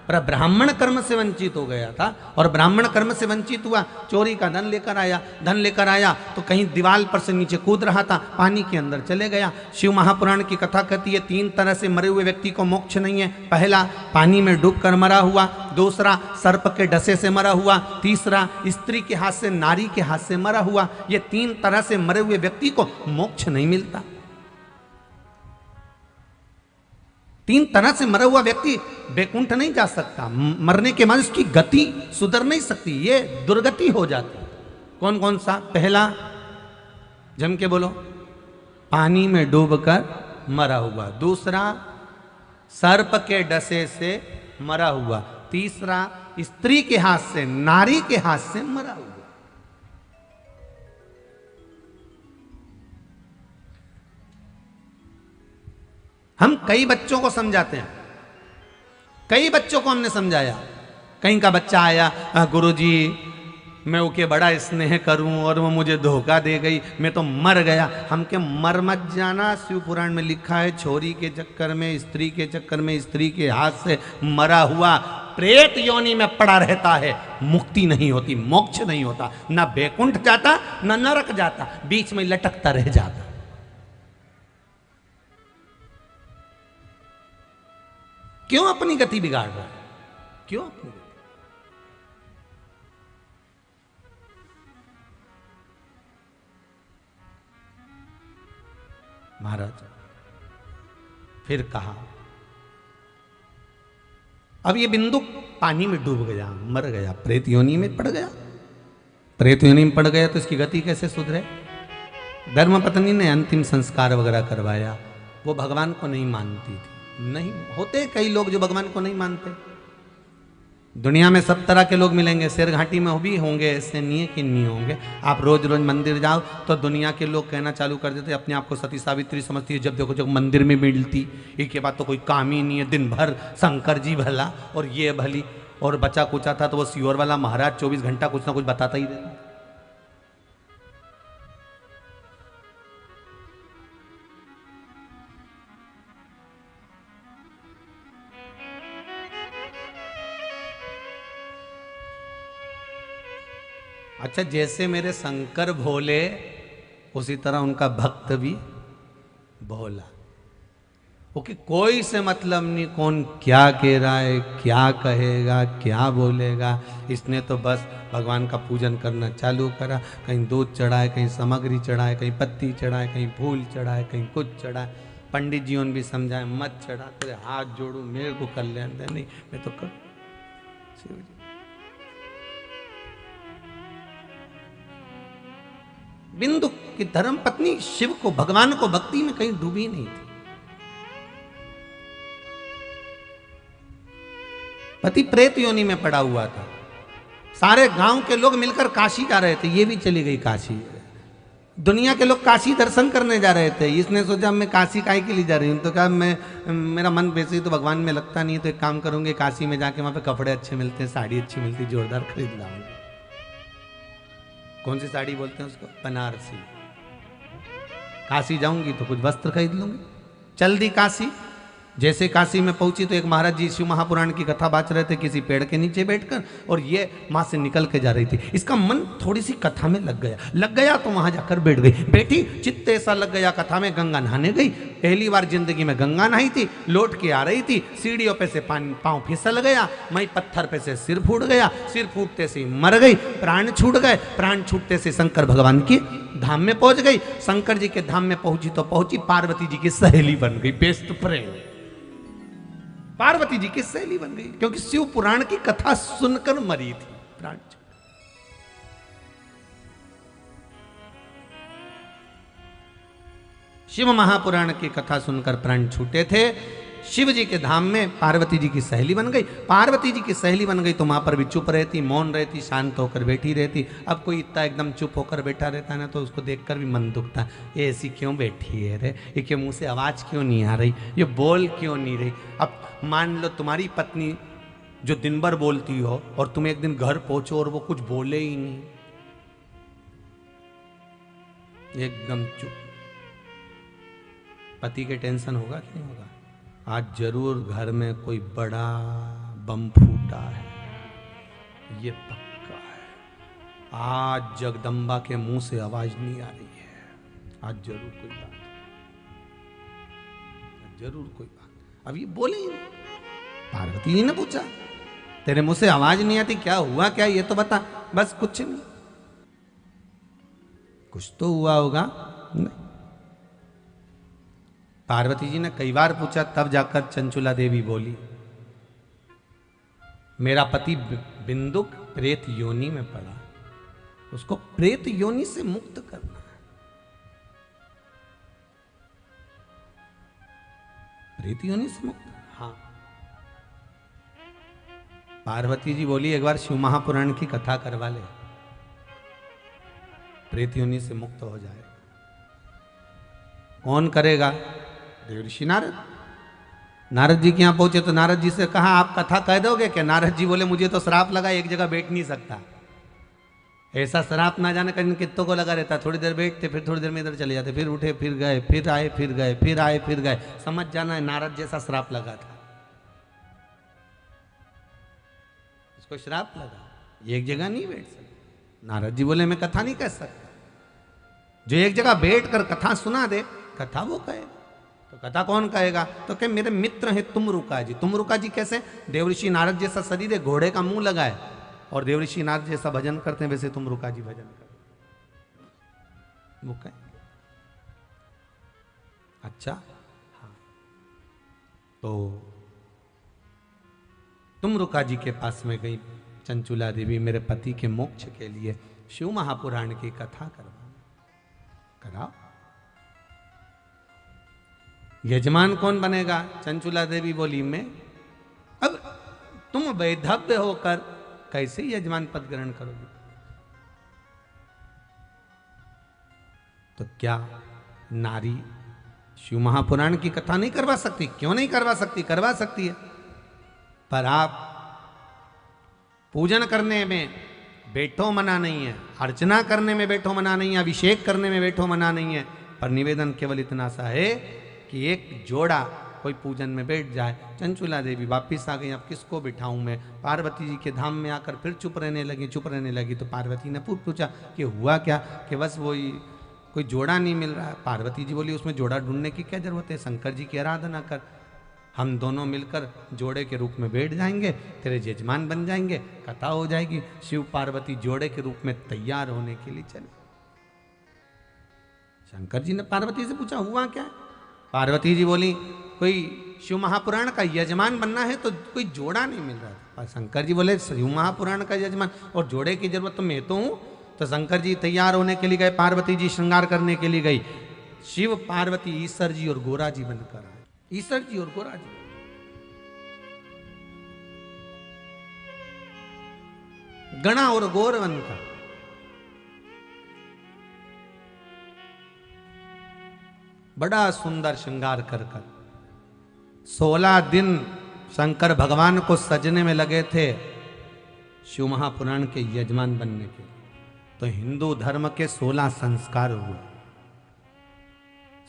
पर ब्राह्मण कर्म से वंचित हो गया था और ब्राह्मण कर्म से वंचित हुआ, चोरी का धन लेकर आया तो कहीं दीवार पर से नीचे कूद रहा था, पानी के अंदर चले गया। शिव महापुराण की कथा कहती है 3 तरह से मरे हुए व्यक्ति को मोक्ष नहीं है। पहला पानी में डूबकर मरा हुआ, दूसरा सर्प के डसे से मरा हुआ, तीसरा स्त्री के हाथ से, नारी के हाथ से मरा हुआ। ये 3 तरह से मरे हुए व्यक्ति को मोक्ष नहीं मिलता। 3 तरह से मरा हुआ व्यक्ति बैकुंठ नहीं जा सकता, मरने के बाद उसकी गति सुधर नहीं सकती, ये दुर्गति हो जाती। कौन कौन सा? पहला, जम के बोलो, पानी में डूबकर मरा हुआ। दूसरा, सर्प के डसे से मरा हुआ। तीसरा, स्त्री के हाथ से, नारी के हाथ से मरा हुआ। हम कई बच्चों को समझाते हैं, कई बच्चों को हमने समझाया। कहीं का बच्चा आया, गुरुजी मैं ओके बड़ा स्नेह करूं और वो मुझे धोखा दे गई, मैं तो मर गया। हम के मर मत जाना, शिव पुराण में लिखा है छोरी के चक्कर में, स्त्री के चक्कर में, स्त्री के हाथ से मरा हुआ प्रेत योनि में पड़ा रहता है, मुक्ति नहीं होती, मोक्ष नहीं होता, ना बैकुंठ जाता ना नरक जाता, बीच में लटकता रह जाता। क्यों अपनी गति बिगाड़ रहा है? क्यों अपनी गति? महाराज फिर कहा, अब ये बिंदु पानी में डूब गया, मर गया, प्रेत योनि में पड़ गया। प्रेत योनि में पड़ गया तो इसकी गति कैसे सुधरे? धर्मपत्नी ने अंतिम संस्कार वगैरह करवाया। वो भगवान को नहीं मानती थी। नहीं होते कई लोग जो भगवान को नहीं मानते। दुनिया में सब तरह के लोग मिलेंगे, शेर घाटी में भी होंगे, ऐसे नहीं है कि नहीं होंगे। आप रोज रोज मंदिर जाओ तो दुनिया के लोग कहना चालू कर देते, अपने आप को सती सावित्री समझती है, जब देखो जब मंदिर में मिलती, इसके बाद तो कोई काम ही नहीं है, दिन भर शंकर जी भला और ये भली। और बचा कुचा था तो वो सियोर वाला महाराज 24 घंटा कुछ ना कुछ बताता ही रहता। अच्छा, जैसे मेरे शंकर भोले उसी तरह उनका भक्त भी भोला। ओके, कोई से मतलब नहीं कौन क्या कह रहा है, क्या कहेगा, क्या बोलेगा। इसने तो बस भगवान का पूजन करना चालू करा, कहीं दूध चढ़ाए, कहीं सामग्री चढ़ाए, कहीं पत्ती चढ़ाए, कहीं फूल चढ़ाए, कहीं कुछ चढ़ाए। पंडित जी उन भी समझाए मत चढ़ा, तेरे हाथ जोड़ू, मेरे को कर ले। नहीं मैं तो कर। शिव जी बिंदु की धर्म पत्नी शिव को, भगवान को भक्ति में कहीं डूबी नहीं थी। पति प्रेत योनि में पड़ा हुआ था। सारे गांव के लोग मिलकर काशी जा रहे थे, ये भी चली गई काशी। दुनिया के लोग काशी दर्शन करने जा रहे थे। इसने सोचा मैं काशी काहे के लिए जा रही हूँ, तो कहा मैं मेरा मन वैसे तो भगवान में लगता नहीं है, तो एक काम करूंगे काशी में जाके वहां पे कपड़े अच्छे मिलते हैं, साड़ी अच्छी मिलती है, जोरदार खरीद लाऊंगी। कौन सी साड़ी बोलते हैं उसको? बनारसी। काशी जाऊंगी तो कुछ वस्त्र खरीद लूंगी। चल दी काशी। जैसे काशी में पहुंची तो एक महाराज जी शिव महापुराण की कथा बाँच रहे थे किसी पेड़ के नीचे बैठकर, और ये माँ से निकल के जा रही थी। इसका मन थोड़ी सी कथा में लग गया तो वहां जाकर बैठ गई। बैठी, चित्त ऐसा लग गया कथा में, गंगा नहाने गई। पहली बार जिंदगी में गंगा नहाई थी, लौट के आ रही थी, सीढ़ियों पे से पाँव फिसल गया, मई पत्थर पे से सिर फूट गया, सिर फूटते से मर गई, प्राण छूट गए, प्राण छूटते से शंकर भगवान के धाम में पहुंच गई। शंकर जी के धाम में पहुंची तो पहुंची, पार्वती जी की सहेली बन गई, बेस्ट फ्रेंड। पार्वती जी की सहेली बन गई, क्योंकि शिव पुराण की कथा सुनकर मरी थी प्राण। शिव महापुराण की कथा सुनकर प्राण छूटे थे। शिव जी के धाम में पार्वती जी की सहेली बन गई। पार्वती जी की सहेली बन गई तो वहां पर भी चुप रहती, मौन रहती, शांत होकर बैठी रहती। अब कोई इतना एकदम चुप होकर बैठा रहता है ना, तो उसको देखकर भी मन दुखता है, ये ऐसी क्यों बैठी है रे, ये क्यों मुंह से आवाज क्यों नहीं आ रही, ये बोल क्यों नहीं रही। अब मान लो तुम्हारी पत्नी जो दिन भर बोलती हो और तुम एक दिन घर पहुंचो और वो कुछ बोले ही नहीं, एकदम चुप, पति के टेंशन होगा कि नहीं होगा। आज जरूर घर में कोई बड़ा बम फूटा है, ये पक्का है। आज जगदम्बा के मुंह से आवाज नहीं आ रही है, आज जरूर कोई बात, जरूर कोई बात। अब ये बोले ही नहीं। पार्वती जी ने पूछा, तेरे मुंह से आवाज नहीं आती, क्या हुआ क्या, ये तो बता। बस कुछ नहीं, कुछ तो हुआ होगा। नहीं। पार्वती जी ने कई बार पूछा, तब जाकर चंचुला देवी बोली, मेरा पति बिंदुक प्रेत योनि में पड़ा, उसको प्रेत योनि से मुक्त करना है। प्रेत योनि से मुक्त, हाँ। पार्वती जी बोली, एक बार शिव महापुराण की कथा करवा ले, प्रेत योनि से मुक्त हो जाए। कौन करेगा? देवर्षि नारद। नारद जी के यहां पहुंचे तो नारद जी से कहा, आप कथा कह दोगे क्या? नारद जी बोले, मुझे तो श्राप लगा, एक जगह बैठ नहीं सकता। ऐसा श्राप ना जाने कहीं कित्तों को लगा रहता, थोड़ी देर बैठते, फिर थोड़ी देर में इधर चले जाते, फिर उठे, फिर गए, फिर आए, फिर गए, फिर आए, फिर गए। समझ जाना है, नारद जैसा श्राप लगा था, इसको श्राप लगा, एक जगह नहीं बैठ सकता। नारद जी बोले, मैं कथा नहीं कह सकता, जो एक जगह बैठ कर कथा सुना दे, कथा वो कहेगा। तो कथा कौन कहेगा? तो क्या मेरे मित्र हैं तुमरुका जी। तुमरुका जी कैसे? देवऋषि नारद जैसा शरीर है, घोड़े का मुंह लगा है, और देवऋषि नारद जैसा भजन करते हैं, वैसे तुमरुका जी भजन करते, वो कहे। अच्छा, हाँ। तो तुमरुका जी के पास में गई चंचुला देवी, मेरे पति के मोक्ष के लिए शिव महापुराण की कथा कराओ। यजमान कौन बनेगा? चंचुला देवी बोली, मैं। अब तुम वैधव्य होकर कैसे यजमान पद ग्रहण करोगे? तो क्या नारी शिव महापुराण की कथा नहीं करवा सकती? क्यों नहीं करवा सकती? करवा सकती है, पर आप पूजन करने में बैठो मना नहीं है, अर्चना करने में बैठो मना नहीं है, अभिषेक करने में बैठो मना नहीं है, पर निवेदन केवल इतना सा है कि एक जोड़ा कोई पूजन में बैठ जाए। चंचुला देवी वापिस आ गई, अब किसको बिठाऊं मैं? पार्वती जी के धाम में आकर फिर चुप रहने लगी। तो पार्वती ने पूछा कि हुआ क्या? कि बस वही कोई जोड़ा नहीं मिल रहा है। पार्वती जी बोली, उसमें जोड़ा ढूंढने की क्या जरूरत है, शंकर जी की आराधना कर, हम दोनों मिलकर जोड़े के रूप में बैठ जाएंगे, तेरे यजमान बन जाएंगे, कथा हो जाएगी। शिव पार्वती जोड़े के रूप में तैयार होने के लिए चले। शंकर जी ने पार्वती से पूछा, हुआ क्या? पार्वती जी बोली, कोई शिव महापुराण का यजमान बनना है तो कोई जोड़ा नहीं मिल रहा था। शंकर जी बोले, शिव महापुराण का यजमान और जोड़े की जरूरत तो मैं तो हूं। तो शंकर जी तैयार होने के लिए गए, पार्वती जी श्रृंगार करने के लिए गई। शिव पार्वती ईश्वर जी और गोरा जी बनकर आए। ईश्वर जी और गोरा जी, गणा और गौर बनकर बड़ा सुंदर श्रृंगार कर 16 दिन शंकर भगवान को सजने में लगे थे शिव महापुराण के यजमान बनने के। तो हिंदू धर्म के 16 संस्कार हुए।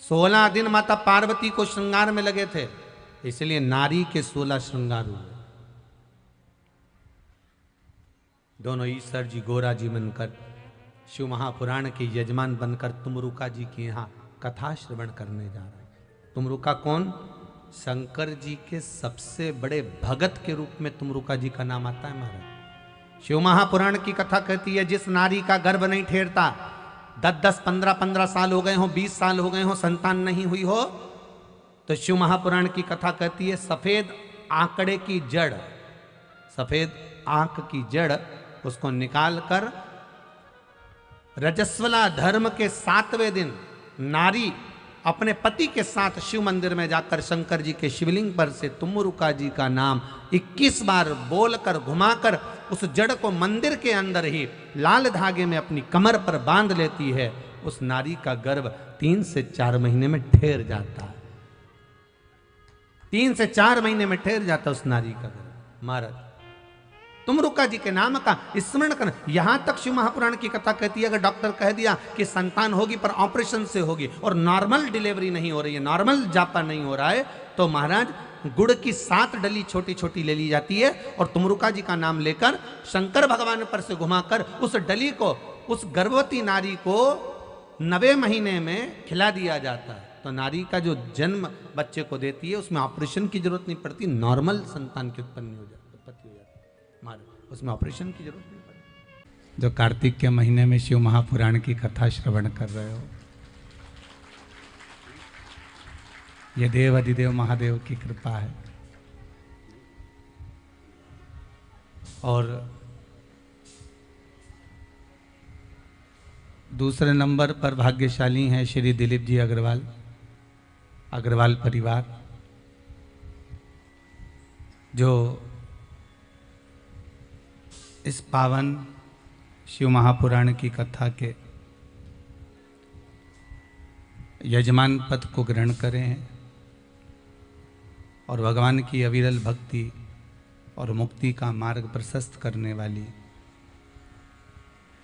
16 दिन माता पार्वती को श्रृंगार में लगे थे, इसलिए नारी के 16 श्रृंगार हुए। दोनों ईश्वर जी गोरा जी बनकर शिव महापुराण के यजमान बनकर तुमरुका जी के यहाँ कथा श्रवण करने जा रहे हैं। तुमरुका कौन? शंकर जी के सबसे बड़े भगत के रूप में तुमरुका जी का नाम आता है महाराज। शिव महापुराण की कथा कहती है, जिस नारी का गर्भ नहीं ठहरता, 10-10, 15-15 साल हो गए हो, 20 साल हो गए हो, संतान नहीं हुई हो, तो शिव महापुराण की कथा कहती है सफेद आंकड़े की जड़, सफेद आंख की जड़, उसको निकाल कर रजस्वला धर्म के 7वें दिन नारी अपने पति के साथ शिव मंदिर में जाकर शंकर जी के शिवलिंग पर से तुमुरुका जी का नाम 21 बार बोलकर घुमाकर उस जड़ को मंदिर के अंदर ही लाल धागे में अपनी कमर पर बांध लेती है। उस नारी का गर्भ 3 से 4 महीने में ठहर जाता है। 3 से 4 महीने में ठहर जाता उस नारी का गर्भ। महाराज तुमुरुका जी के नाम का स्मरण कर, यहां तक शिव महापुराण की कथा कहती है, अगर डॉक्टर कह दिया कि संतान होगी पर ऑपरेशन से होगी और नॉर्मल डिलीवरी नहीं हो रही है, नॉर्मल जापा नहीं हो रहा है, तो महाराज गुड़ की 7 डली छोटी छोटी ले ली जाती है और तुमुरुका जी का नाम लेकर शंकर भगवान पर से घुमाकर उस डली को उस गर्भवती नारी को 9वें महीने में खिला दिया जाता है। तो नारी का जो जन्म बच्चे को देती है उसमें ऑपरेशन की जरूरत नहीं पड़ती, नॉर्मल संतान की उत्पत्ति हो जाती है, उसमें ऑपरेशन की जरूरत नहीं पड़ती। जो कार्तिक के महीने में शिव महापुराण की कथा श्रवण कर रहे हो, ये देव अधिदेव महादेव की कृपा है। और दूसरे नंबर पर भाग्यशाली हैं श्री दिलीप जी अग्रवाल, अग्रवाल परिवार, जो इस पावन शिव महापुराण की कथा के यजमान पद को ग्रहण करे हैं और भगवान की अविरल भक्ति और मुक्ति का मार्ग प्रशस्त करने वाली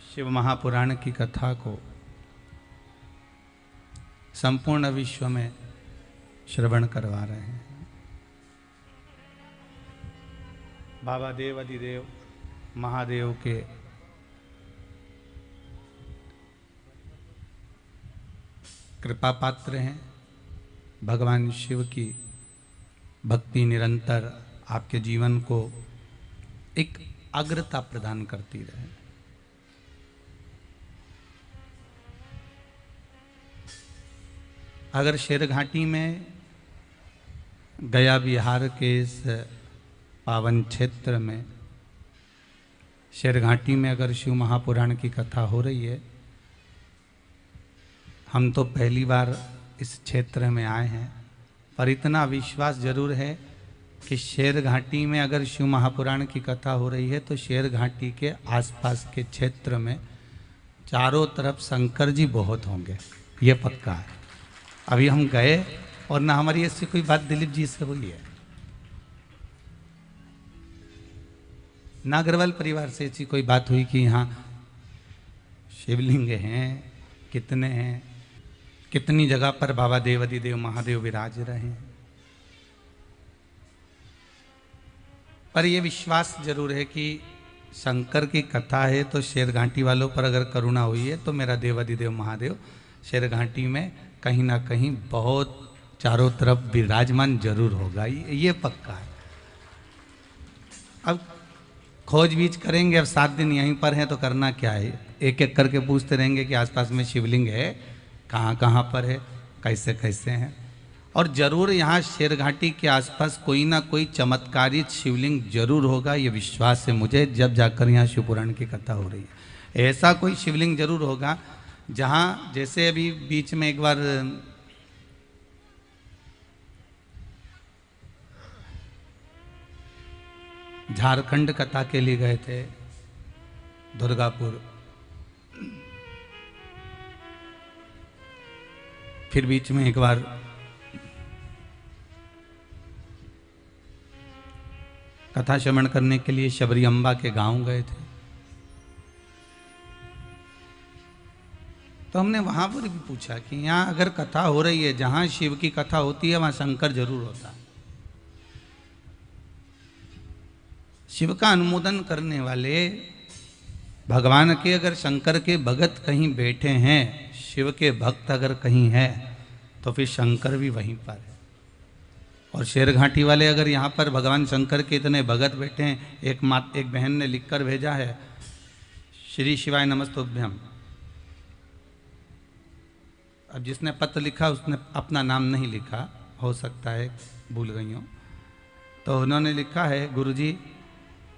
शिव महापुराण की कथा को संपूर्ण विश्व में श्रवण करवा रहे हैं। बाबा देव अधिदेव महादेव के कृपा पात्र हैं। भगवान शिव की भक्ति निरंतर आपके जीवन को एक अग्रता प्रदान करती रहे। अगर शेरघाटी में गया बिहार के इस पावन क्षेत्र में शेरघाटी में अगर शिव महापुराण की कथा हो रही है, हम तो पहली बार इस क्षेत्र में आए हैं, पर इतना विश्वास जरूर है कि शेरघाटी में अगर शिव महापुराण की कथा हो रही है तो शेरघाटी के आसपास के क्षेत्र में चारों तरफ शंकर जी बहुत होंगे, ये पक्का है। अभी हम गए और ना हमारी ऐसी कोई बात दिलीप जी से हुई है, ना अग्रवाल परिवार से ऐसी कोई बात हुई कि यहाँ शिवलिंग हैं, कितने हैं, कितनी जगह पर बाबा देव अधिदेव महादेव विराज रहे हैं। पर यह विश्वास जरूर है कि शंकर की कथा है तो शेरघाटी वालों पर अगर करुणा हुई है तो मेरा देव अधिदेव महादेव शेरघाटी में कहीं ना कहीं बहुत चारों तरफ विराजमान जरूर होगा, ये पक्का है। अब खोजबीज करेंगे, अब 7 दिन यहीं पर हैं तो करना क्या है, एक एक करके पूछते रहेंगे कि आसपास में शिवलिंग है, कहाँ कहाँ पर है, कैसे कैसे हैं। और जरूर यहाँ शेरघाटी के आसपास कोई ना कोई चमत्कारित शिवलिंग जरूर होगा, ये विश्वास है मुझे। जब जाकर यहाँ शिवपुराण की कथा हो रही है ऐसा कोई शिवलिंग जरूर होगा जहाँ, जैसे अभी बीच में एक बार झारखंड कथा के लिए गए थे दुर्गापुर, फिर बीच में एक बार कथा श्रवण करने के लिए शबरी अम्बा के गांव गए थे, तो हमने वहां पर भी पूछा कि यहाँ अगर कथा हो रही है, जहां शिव की कथा होती है वहां शंकर जरूर होता है। शिव का अनुमोदन करने वाले भगवान के अगर शंकर के भगत कहीं बैठे हैं, शिव के भक्त अगर कहीं हैं, तो फिर शंकर भी वहीं पर है। और शेरघाटी वाले अगर यहाँ पर भगवान शंकर के इतने भगत बैठे हैं, एक बहन ने लिखकर भेजा है, श्री शिवाय नमस्तुभ्यम। अब जिसने पत्र लिखा उसने अपना नाम नहीं लिखा, हो सकता है भूल गई हो। तो उन्होंने लिखा है, गुरुजी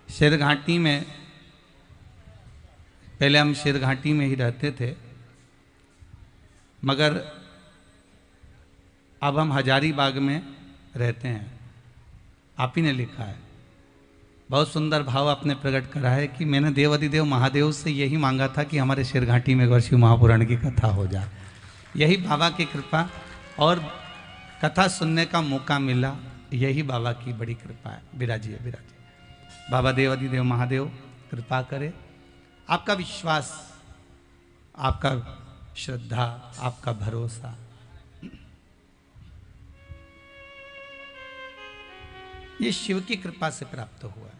शेरघाटी में, पहले हम शेरघाटी में ही रहते थे, मगर अब हम हजारीबाग में रहते हैं। आप ही ने लिखा है, बहुत सुंदर भाव आपने प्रकट करा है कि मैंने देवाधिदेव महादेव से यही मांगा था कि हमारे शेरघाटी में शिव महापुराण की कथा हो जाए। यही बाबा की कृपा, और कथा सुनने का मौका मिला, यही बाबा की बड़ी कृपा है। विराजिए विराजिए। बाबा देवाधिदेव महादेव कृपा करे, आपका विश्वास, आपका श्रद्धा, आपका भरोसा, ये शिव की कृपा से प्राप्त हुआ है।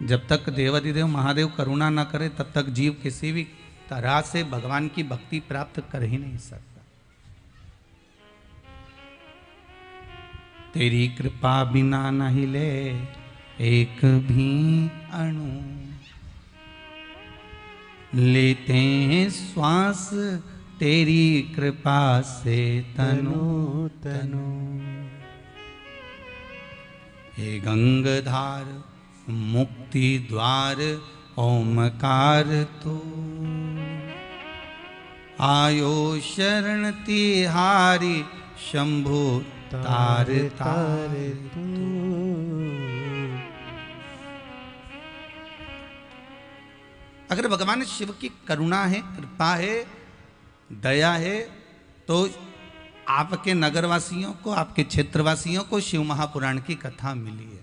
जब तक देवाधिदेव महादेव करुणा न करे तब तक जीव किसी भी तरह से भगवान की भक्ति प्राप्त कर ही नहीं सकता। तेरी कृपा बिना नहीं ले एक भी अणु, लेते हैं श्वास तेरी कृपा से तनु तनु। हे गंगाधार मुक्ति द्वार ओमकार तू, आयो शरण तिहारी शंभु तार तार तू। अगर भगवान शिव की करुणा है, कृपा है, दया है, तो आपके नगरवासियों को, आपके क्षेत्रवासियों को शिव महापुराण की कथा मिली है।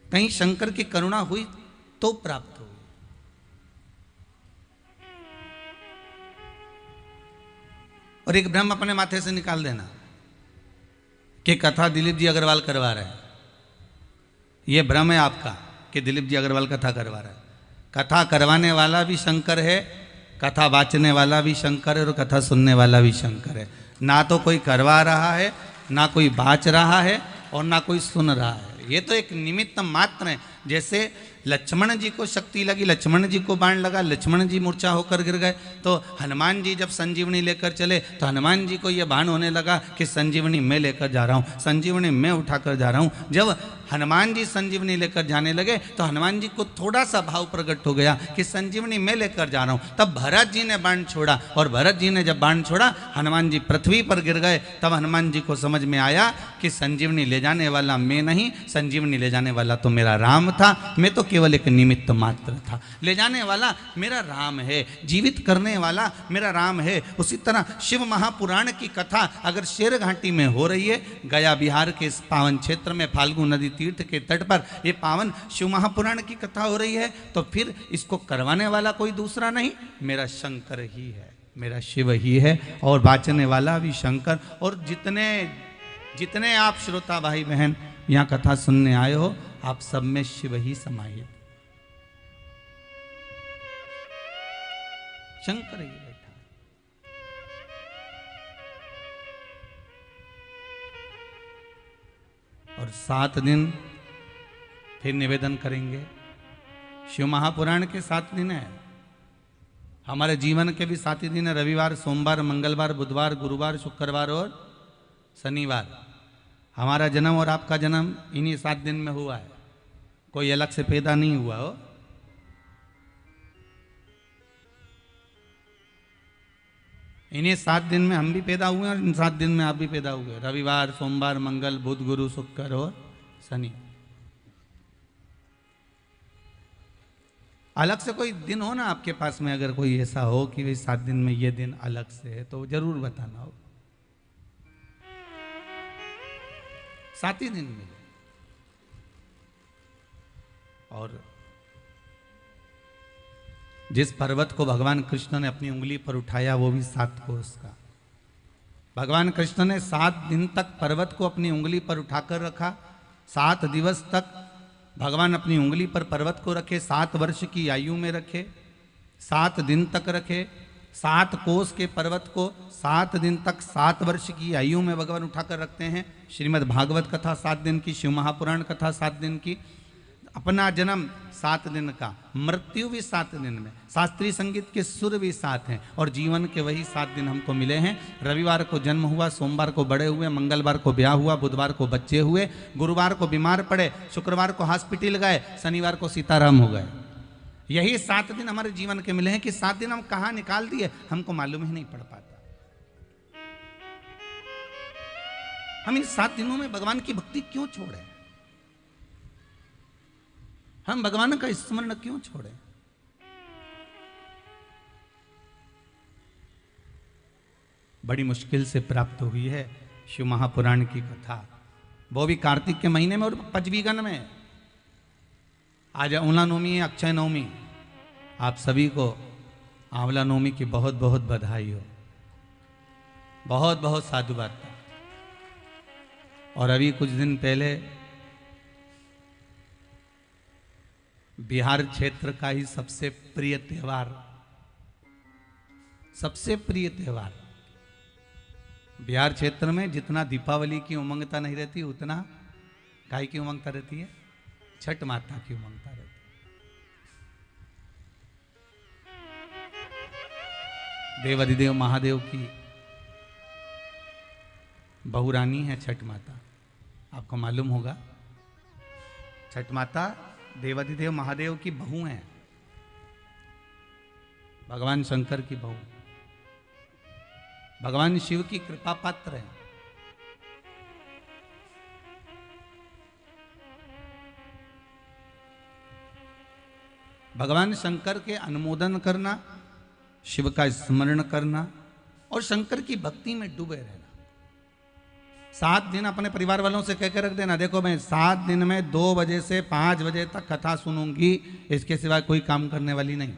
कहीं शंकर की करुणा हुई तो प्राप्त हुई। और एक भ्रम अपने माथे से निकाल देना कि कथा दिलीप जी अग्रवाल करवा रहे हैं। यह भ्रम है आपका कि दिलीप जी अग्रवाल कथा करवा रहे हैं। कथा करवाने वाला भी शंकर है, कथा वाचने वाला भी शंकर है, और कथा सुनने वाला भी शंकर है। ना तो कोई करवा रहा है, ना कोई बाच रहा है, और ना कोई सुन रहा है। ये तो एक निमित्त मात्र है। जैसे लक्ष्मण जी को शक्ति लगी, लक्ष्मण जी को बाण लगा, लक्ष्मण जी मूर्छा होकर गिर गए, तो हनुमान जी जब संजीवनी लेकर चले तो हनुमान जी को यह भान होने लगा कि संजीवनी मैं लेकर जा रहा हूँ, संजीवनी मैं उठाकर जा रहा हूँ। जब हनुमान जी संजीवनी लेकर जाने लगे तो हनुमान जी को थोड़ा सा भाव प्रकट हो गया कि संजीवनी मैं लेकर जा रहा हूँ। तब भरत जी ने बाण छोड़ा, और भरत जी ने जब बाण छोड़ा हनुमान जी पृथ्वी पर गिर गए। तब हनुमान जी को समझ में आया कि संजीवनी ले जाने वाला मैं नहीं, संजीवनी ले जाने वाला तो मेरा राम था, मैं तो केवल एक निमित्त मात्र था। ले जाने वाला मेरा राम है, जीवित करने वाला मेरा राम है। उसी तरह शिव महापुराण की कथा अगर शेरघाटी में हो रही है, गया बिहार के इस पावन क्षेत्र में फाल्गु नदी तीर्थ के तट पर ये पावन शिव महापुराण की कथा हो रही है, तो फिर इसको करवाने वाला कोई दूसरा नहीं, मेरा शंकर ही है, मेरा शिव ही है, और वाचने वाला भी शंकर। और जितने जितने आप श्रोता भाई बहन यहाँ कथा सुनने आए हो, आप सब में शिव ही समाहित, शंकर ही बैठा है। और 7 दिन फिर निवेदन करेंगे। शिव महापुराण के 7 दिन है, हमारे जीवन के भी 7 ही दिन है। रविवार, सोमवार, मंगलवार, बुधवार, गुरुवार, शुक्रवार और शनिवार। हमारा जन्म और आपका जन्म इन्हीं 7 दिन में हुआ है, कोई अलग से पैदा नहीं हुआ हो। इन्हीं 7 दिन में हम भी पैदा हुए और इन 7 दिन में आप भी पैदा हुए। रविवार, सोमवार, मंगल, बुध, गुरु, शुक्र और शनि। अलग से कोई दिन हो ना आपके पास में, अगर कोई ऐसा हो कि भाई 7 दिन में ये दिन अलग से है, तो जरूर बताना हो। 7 ही दिन मिले। और जिस पर्वत को भगवान कृष्ण ने अपनी उंगली पर उठाया वो भी 7 कोस का। भगवान कृष्ण ने 7 दिन तक पर्वत को अपनी उंगली पर उठाकर रखा। 7 दिवस तक भगवान अपनी उंगली पर पर्वत को रखे, 7 वर्ष की आयु में रखे, 7 दिन तक रखे। 7 कोस के पर्वत को 7 दिन तक 7 वर्ष की आयु में भगवान उठाकर रखते हैं। श्रीमद् भागवत कथा 7 दिन की, शिव महापुराण कथा 7 दिन की। अपना जन्म 7 दिन का, मृत्यु भी 7 दिन में, शास्त्रीय संगीत के सुर भी 7 हैं और जीवन के वही 7 दिन हमको मिले हैं। रविवार को जन्म हुआ, सोमवार को बड़े हुए, मंगलवार को ब्याह हुआ, बुधवार को बच्चे हुए, गुरुवार को बीमार पड़े, शुक्रवार को हॉस्पिटल गए, शनिवार को सीताराम हो गए। यही 7 दिन हमारे जीवन के मिले हैं कि 7 दिन हम कहाँ निकाल दिए हमको मालूम ही नहीं पड़ पाता। हम इन 7 दिनों में भगवान की भक्ति क्यों छोड़े? हम भगवान का स्मरण क्यों छोड़े? बड़ी मुश्किल से प्राप्त हुई है शिव महापुराण की कथा, वो भी कार्तिक के महीने में और पंचवीगन में। आज आंवला नवमी है, अक्षय नवमी। आप सभी को आंवला नवमी की बहुत बहुत बधाई हो, बहुत बहुत साधुवाद। और अभी कुछ दिन पहले बिहार क्षेत्र का ही सबसे प्रिय त्योहार, सबसे प्रिय त्योहार, बिहार क्षेत्र में जितना दीपावली की उमंगता नहीं रहती उतना काय की उमंगता रहती है? छठ माता की उमंगता रहती है। देवाधिदेव महादेव की बहुरानी है छठ माता, आपको मालूम होगा। छठ माता देवाधिदेव महादेव की बहू हैं, भगवान शंकर की बहू, भगवान शिव की कृपा पात्र है। भगवान शंकर के अनुमोदन करना, शिव का स्मरण करना और शंकर की भक्ति में डूबे रहना। 7 दिन अपने परिवार वालों से कह के रख देना, देखो मैं 7 दिन में 2 बजे से 5 बजे तक कथा सुनूंगी, इसके सिवा कोई काम करने वाली नहीं।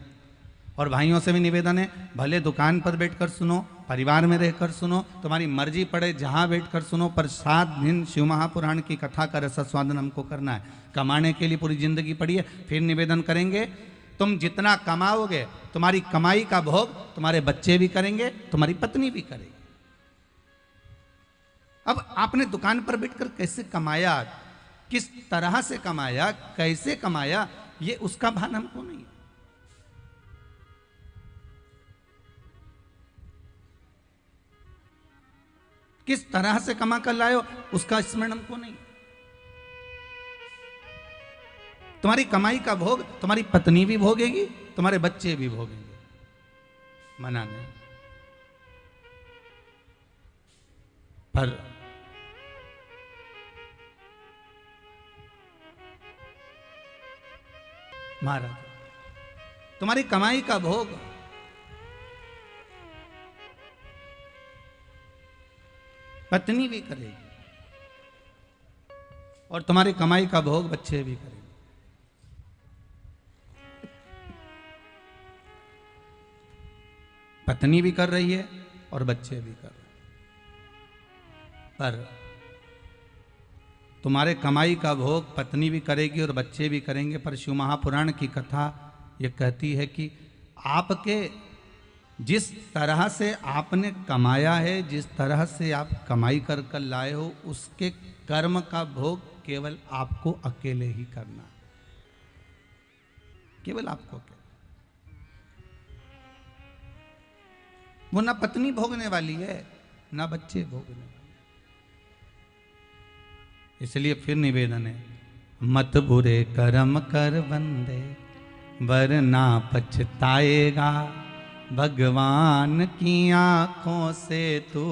और भाइयों से भी निवेदन है, भले दुकान पर बैठकर सुनो, परिवार में रहकर सुनो, तुम्हारी मर्जी पड़े जहां बैठकर सुनो, पर 7 दिन शिव महापुराण की कथा का रसास्वादन हमको करना है। कमाने के लिए पूरी जिंदगी पड़ी है। फिर निवेदन करेंगे, तुम जितना कमाओगे तुम्हारी कमाई का भोग तुम्हारे बच्चे भी करेंगे, तुम्हारी पत्नी भी करेगी। अब आपने दुकान पर बैठकर कैसे कमाया, किस तरह से कमाया, कैसे कमाया, ये उसका भान हमको नहीं। किस तरह से कमा कर लाए हो उसका स्मरण हमको नहीं। तुम्हारी कमाई का भोग तुम्हारी पत्नी भी भोगेगी, तुम्हारे बच्चे भी भोगेंगे, मना नहीं। पर महाराज, तुम्हारी कमाई का भोग पत्नी भी करेगी और तुम्हारी कमाई का भोग बच्चे भी करेंगे। पत्नी भी कर रही है और बच्चे भी कर रहे हैं। पर तुम्हारे कमाई का भोग पत्नी भी करेगी और बच्चे भी करेंगे। पर शिव महापुराण की कथा ये कहती है कि आपके जिस तरह से आपने कमाया है, जिस तरह से आप कमाई कर कर लाए हो, उसके कर्म का भोग केवल आपको अकेले ही करना, केवल आपको अकेले। वो ना पत्नी भोगने वाली है ना बच्चे भोगने वाले। इसलिए फिर निवेदन है, मत बुरे कर्म कर बंदे वरना पछताएगा, भगवान की आंखों से तू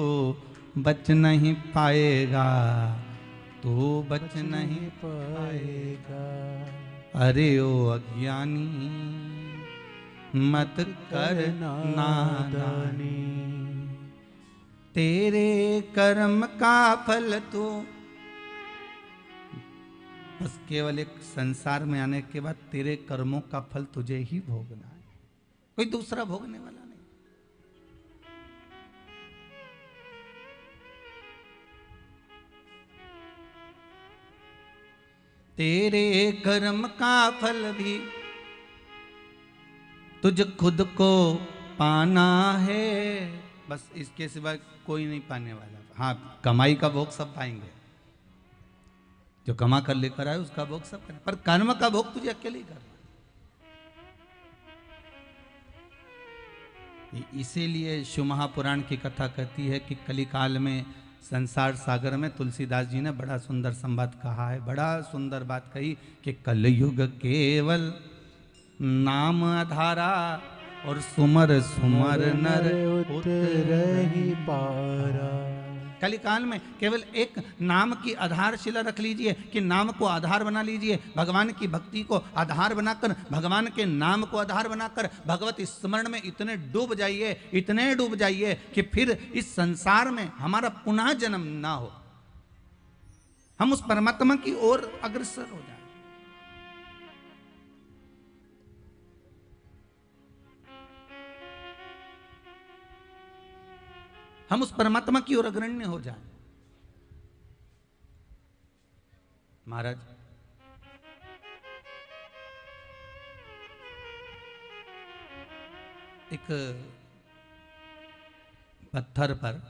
बच नहीं पाएगा, तू बच नहीं पाएगा। अरे ओ अज्ञानी मत कर नादानी, तेरे कर्म का फल तो बस केवल एक संसार में आने के बाद तेरे कर्मों का फल तुझे ही भोगना है, कोई दूसरा भोगने वाला नहीं। तेरे कर्म का फल भी तुझ खुद को पाना है, बस इसके सिवा कोई नहीं पाने वाला। हाँ, कमाई का भोग सब पाएंगे, जो कमा कर लेकर आए उसका भोग सब करें, पर कर्म का भोग तुझे अकेले ही करना। इसीलिए शिव महापुराण की कथा कहती है कि कलिकाल में संसार सागर में तुलसीदास जी ने बड़ा सुंदर संवाद कहा है, बड़ा सुंदर बात कही कि कलयुग केवल नाम आधारा और सुमर सुमर नर उतरहि पारा। कलिकाल में केवल एक नाम की आधारशिला रख लीजिए कि नाम को आधार बना लीजिए, भगवान की भक्ति को आधार बनाकर, भगवान के नाम को आधार बनाकर भगवत स्मरण में इतने डूब जाइए, इतने डूब जाइए कि फिर इस संसार में हमारा पुनः जन्म ना हो, हम उस परमात्मा की ओर अग्रसर हो जाए। हम उस परमात्मा की ओर अग्रण्य हो जाएं। महाराज, एक पत्थर पर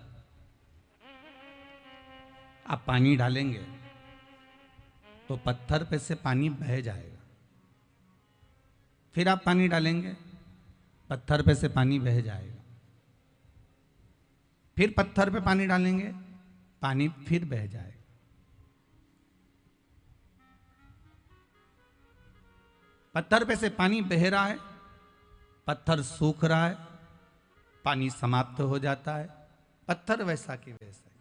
आप पानी डालेंगे तो पत्थर पे से पानी बह जाएगा, फिर आप पानी डालेंगे, पत्थर पे से पानी बह जाएगा, फिर पत्थर पे पानी डालेंगे, पानी फिर बह जाएगा। पत्थर पे से पानी बह रहा है, पत्थर सूख रहा है, पानी समाप्त हो जाता है, पत्थर वैसा की वैसा ही।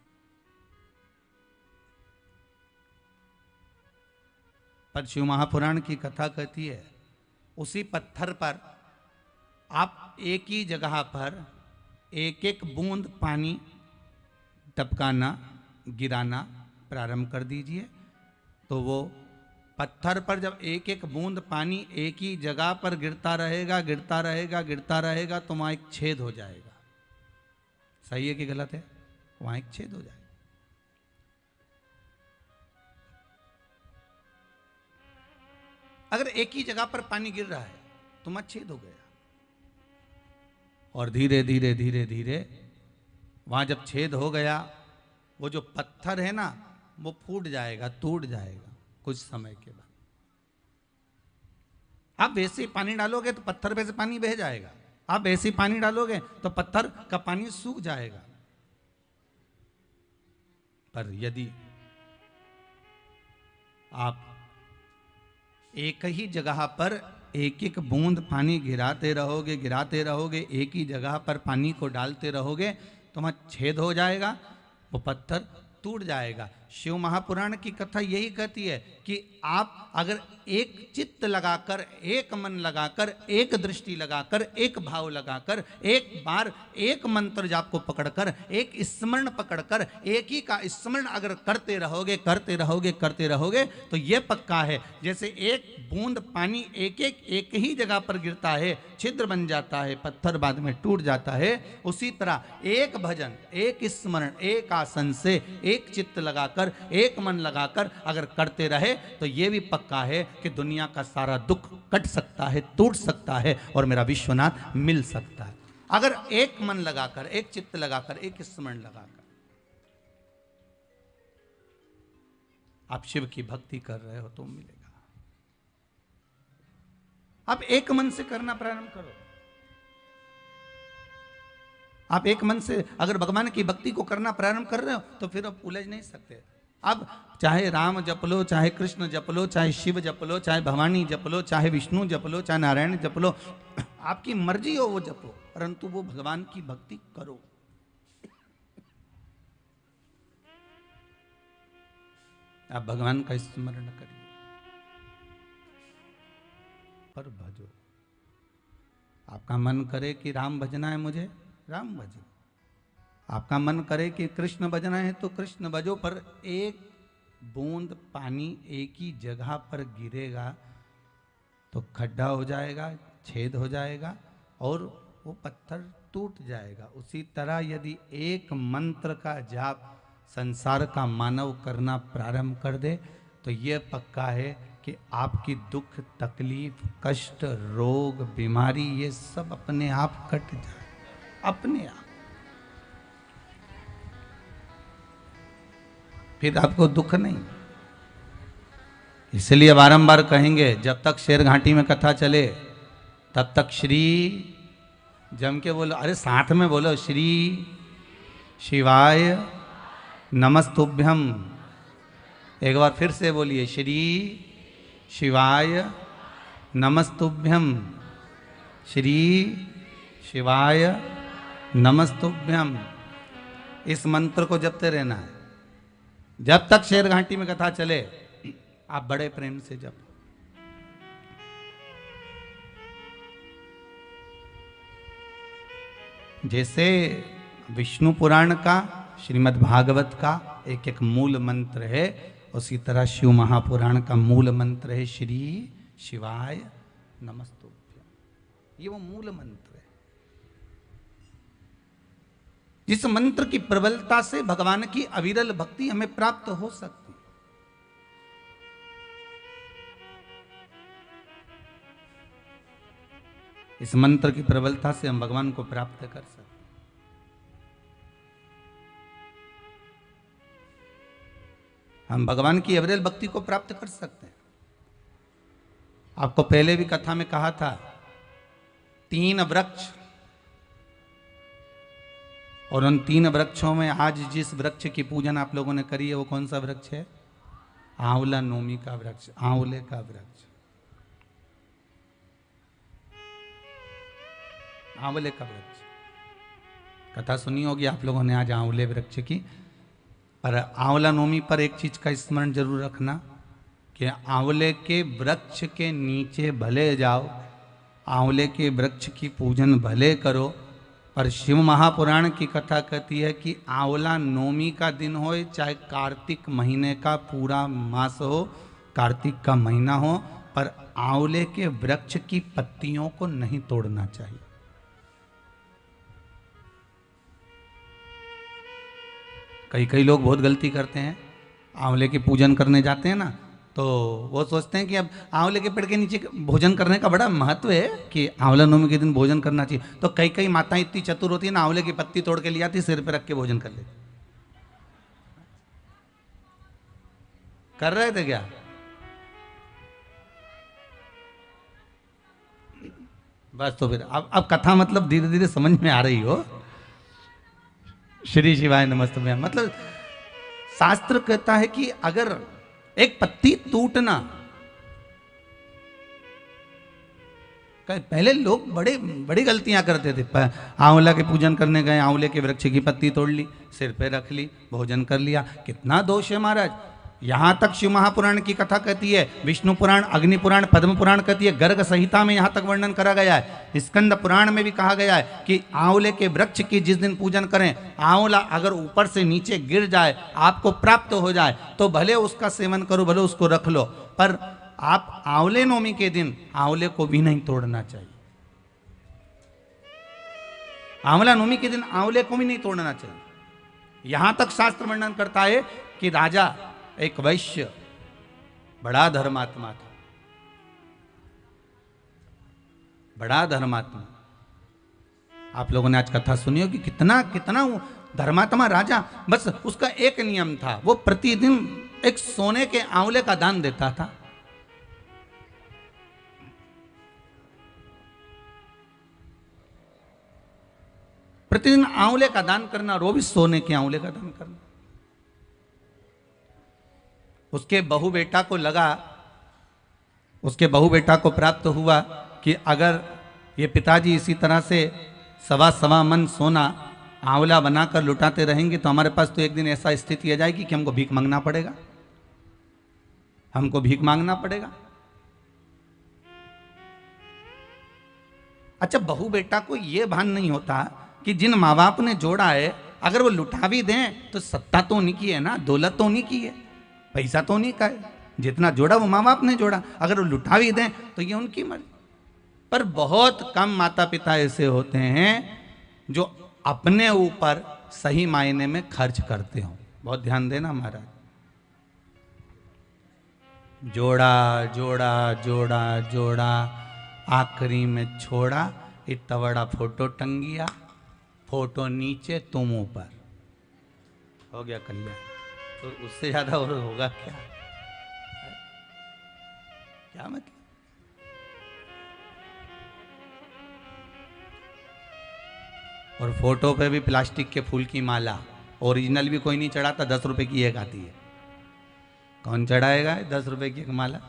पर शिव महापुराण की कथा कहती है उसी पत्थर पर आप एक ही जगह पर एक एक बूंद पानी टपकाना, गिराना प्रारंभ कर दीजिए, तो वो पत्थर पर जब एक एक बूंद पानी एक ही जगह पर गिरता रहेगा, गिरता रहेगा, गिरता रहेगा, तो वहां एक छेद हो जाएगा। सही है कि गलत है? वहां एक छेद हो जाएगा। अगर एक ही जगह पर पानी गिर रहा है तो वहां छेद हो गया, और धीरे धीरे धीरे धीरे वहां जब छेद हो गया, वो जो पत्थर है ना वो फूट जाएगा, टूट जाएगा कुछ समय के बाद। आप वैसे ही पानी डालोगे तो पत्थर पे से पानी बह जाएगा, आप वैसे ही पानी डालोगे तो पत्थर का पानी सूख जाएगा। पर यदि आप एक ही जगह पर एक एक बूंद पानी गिराते रहोगे, गिराते रहोगे, एक ही जगह पर पानी को डालते रहोगे, तो वहां छेद हो जाएगा, वो पत्थर टूट जाएगा। शिव महापुराण की कथा यही कहती है कि आप अगर एक चित्त लगाकर, एक मन लगाकर, एक दृष्टि लगाकर, एक भाव लगाकर, एक बार एक मंत्र जाप को पकड़कर, एक स्मरण पकड़कर, एक ही का स्मरण अगर करते रहोगे, करते रहोगे, करते रहोगे, तो ये पक्का है जैसे एक बूंद पानी एक ही जगह पर गिरता है, छिद्र बन जाता है, पत्थर बाद में टूट जाता है, उसी तरह एक भजन, एक स्मरण, एक आसन से, एक चित्त लगाकर, एक मन लगाकर अगर करते रहे, तो ये भी पक्का है कि दुनिया का सारा दुख कट सकता है, टूट सकता है, और मेरा विश्वनाथ मिल सकता है। अगर एक मन लगाकर, एक चित्त लगाकर, एक स्मरण लगाकर आप शिव की भक्ति कर रहे हो तो मिलेगा। आप एक मन से करना प्रारंभ करो। आप एक मन से अगर भगवान की भक्ति को करना प्रारंभ कर रहे हो तो फिर आप उलझ नहीं सकते। अब चाहे राम जप लो, चाहे कृष्ण जप लो, चाहे शिव जप लो, चाहे भवानी जप लो, चाहे विष्णु जप लो, चाहे नारायण जप लो, आपकी मर्जी हो वो जपो, परंतु वो भगवान की भक्ति करो। आप भगवान का स्मरण करिए, पर भजो। आपका मन करे कि राम भजना है मुझे, राम भजो। आपका मन करे कि कृष्ण भजना है तो कृष्ण भजो, पर एक बूंद पानी एक ही जगह पर गिरेगा तो खड्डा हो जाएगा, छेद हो जाएगा और वो पत्थर टूट जाएगा। उसी तरह यदि एक मंत्र का जाप संसार का मानव करना प्रारंभ कर दे तो ये पक्का है कि आपकी दुख, तकलीफ, कष्ट, रोग, बीमारी ये सब अपने आप कट जाए, अपने आप। फिर आपको दुख नहीं, इसलिए बारंबार कहेंगे, जब तक शेर घाटी में कथा चले तब तक श्री जम के बोलो, अरे साथ में बोलो, श्री शिवाय नमस्तुभ्यम। एक बार फिर से बोलिए, श्री शिवाय नमस्तुभ्यम, श्री शिवाय नमस्तुभ्यम। इस मंत्र को जपते रहना है जब तक शेर घाटी में कथा चले। आप बड़े प्रेम से जप। जैसे विष्णु पुराण का, श्रीमद् भागवत का एक एक मूल मंत्र है, उसी तरह शिव महापुराण का मूल मंत्र है श्री शिवाय नमस्तुभ्यम। ये वो मूल मंत्र है जिस मंत्र की प्रबलता से भगवान की अविरल भक्ति हमें प्राप्त हो सकती। इस मंत्र की प्रबलता से हम भगवान को प्राप्त कर सकते। हम भगवान की अविरल भक्ति को प्राप्त कर सकते हैं। आपको पहले भी कथा में कहा था, 3 वृक्ष, और उन 3 वृक्षों में आज जिस वृक्ष की पूजन आप लोगों ने करी है वो कौन सा वृक्ष है? आंवला नोमी का वृक्ष, आंवले का वृक्ष, आंवले का वृक्ष। कथा सुनी होगी आप लोगों ने आज आंवले वृक्ष की। पर आंवला नोमी पर एक चीज का स्मरण जरूर रखना कि आंवले के वृक्ष के नीचे भले जाओ, आंवले के वृक्ष की पूजन भले करो, पर शिव महापुराण की कथा कहती है कि आंवला नोमी का दिन हो, चाहे कार्तिक महीने का पूरा मास हो, कार्तिक का महीना हो, पर आंवले के वृक्ष की पत्तियों को नहीं तोड़ना चाहिए। कई लोग बहुत गलती करते हैं, आंवले की पूजन करने जाते हैं ना, तो वो सोचते हैं कि अब आंवले के पेड़ के नीचे भोजन करने का बड़ा महत्व है कि आंवला नवमी के दिन भोजन करना चाहिए। तो कई माताएं इतनी चतुर होती है ना, आंवले की पत्ती तोड़ के ले आती, सिर पे रख के भोजन कर लेती। कर रहे थे क्या? बस तो फिर अब कथा मतलब धीरे धीरे समझ में आ रही हो। श्री शिवाय नमस्तुभ्य मतलब शास्त्र कहता है कि अगर एक पत्ती टूटना, पहले लोग बड़ी गलतियां करते थे। आंवला के पूजन करने गए, आंवले के वृक्ष की पत्ती तोड़ ली, सिर पे रख ली, भोजन कर लिया। कितना दोष है महाराज। यहां तक शिव महापुराण की कथा कहती है, विष्णु पुराण, अग्नि पुराण, पद्म पुराण कहती है, गर्ग संहिता में यहां तक वर्णन करा गया है, स्कंद पुराण में भी कहा गया है कि आंवले के वृक्ष की जिस दिन पूजन करें, आंवला अगर ऊपर से नीचे गिर जाए, आपको प्राप्त हो जाए, तो भले उसका सेवन करो, भले उसको रख लो, पर आप आंवले नवमी के दिन आंवले को भी नहीं तोड़ना चाहिए। आंवला नवमी के दिन आंवले को भी नहीं तोड़ना चाहिए। यहां तक शास्त्र वर्णन करता है कि राजा एक वैश्य बड़ा धर्मात्मा था, बड़ा धर्मात्मा। आप लोगों ने आज कथा सुनी हो कि कितना कितना धर्मात्मा राजा। बस उसका एक नियम था, वो प्रतिदिन एक सोने के आंवले का दान देता था। प्रतिदिन आंवले का दान करना, और वो भी सोने के आंवले का दान करना। उसके बहु बेटा को लगा, उसके बहु बेटा को प्राप्त हुआ कि अगर ये पिताजी इसी तरह से 1.25 मन सोना आंवला बनाकर लुटाते रहेंगे तो हमारे पास तो एक दिन ऐसा स्थिति आ जाएगी कि हमको भीख मांगना पड़ेगा, हमको भीख मांगना पड़ेगा। अच्छा, बहु बेटा को यह भान नहीं होता कि जिन माँ बाप ने जोड़ा है, अगर वो लुटा भी दें तो सत्ता तो उन्हीं की है ना, दौलत तो उन्हीं की है, पैसा तो उन्हीं का है, जितना जोड़ा वो माँ बाप ने जोड़ा, अगर वो लुटा भी दें तो ये उनकी मर्जी। पर बहुत कम माता पिता ऐसे होते हैं जो अपने ऊपर सही मायने में खर्च करते हो। बहुत ध्यान देना महाराज। जोड़ा जोड़ा जोड़ा जोड़ा, आखिरी में छोड़ा, इतना बड़ा फोटो टंगिया, फोटो नीचे तुम ऊपर, हो गया कल्याण। तो उससे ज्यादा और होगा क्या? क्या मतलब? और फोटो पे भी प्लास्टिक के फूल की माला, ओरिजिनल भी कोई नहीं चढ़ाता, 10 रुपए की एक आती है। कौन चढ़ाएगा 10 रुपए की एक माला?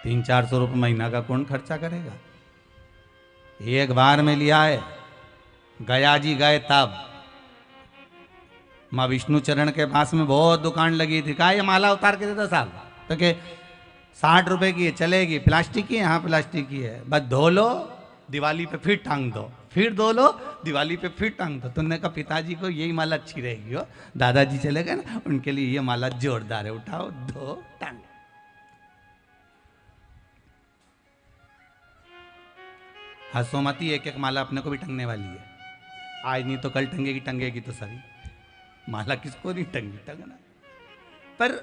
तीन 400 रुपये महीना का कौन खर्चा करेगा? एक बार में लिया है, गया जी गए तब माँ विष्णु चरण के पास में बहुत दुकान लगी थी, कहा ये माला उतार के देता साहब, तो के 60 रुपए की है, चलेगी, प्लास्टिक की है, हाँ प्लास्टिक की है, बस धो लो दिवाली पे फिर टांग दो, फिर धो लो दिवाली पे फिर टांग दो। तुमने कहा पिताजी को यही माला अच्छी रहेगी हो, दादाजी चले गए ना, उनके लिए ये माला जोरदार है, उठाओ धो टांग। हसोमती एक एक माला अपने को भी टंगने वाली है, आज नहीं तो कल टंगेगी, टंगेगी तो सही, माला किसको नहीं टंगी, टंगना। पर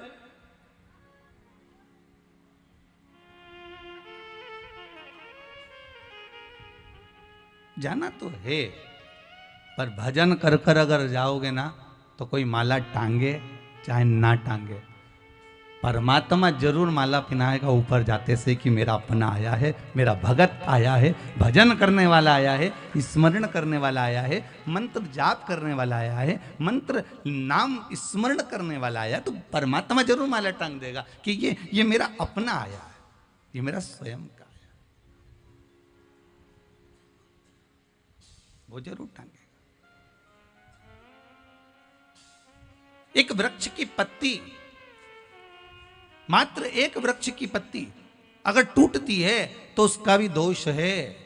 जाना तो है, पर भजन कर कर अगर जाओगे ना तो कोई माला टांगे चाहे ना टांगे, परमात्मा जरूर माला पहनाएगा ऊपर जाते से कि मेरा अपना आया है, मेरा भगत आया है, भजन करने वाला आया है, स्मरण करने वाला आया है, मंत्र जाप करने वाला आया है, मंत्र नाम स्मरण करने वाला आया, तो परमात्मा जरूर माला टांग देगा कि ये मेरा अपना आया है, ये मेरा स्वयं का आया, वो जरूर टांगेगा। एक वृक्ष की पत्ती, मात्र एक वृक्ष की पत्ती अगर टूटती है तो उसका भी दोष है।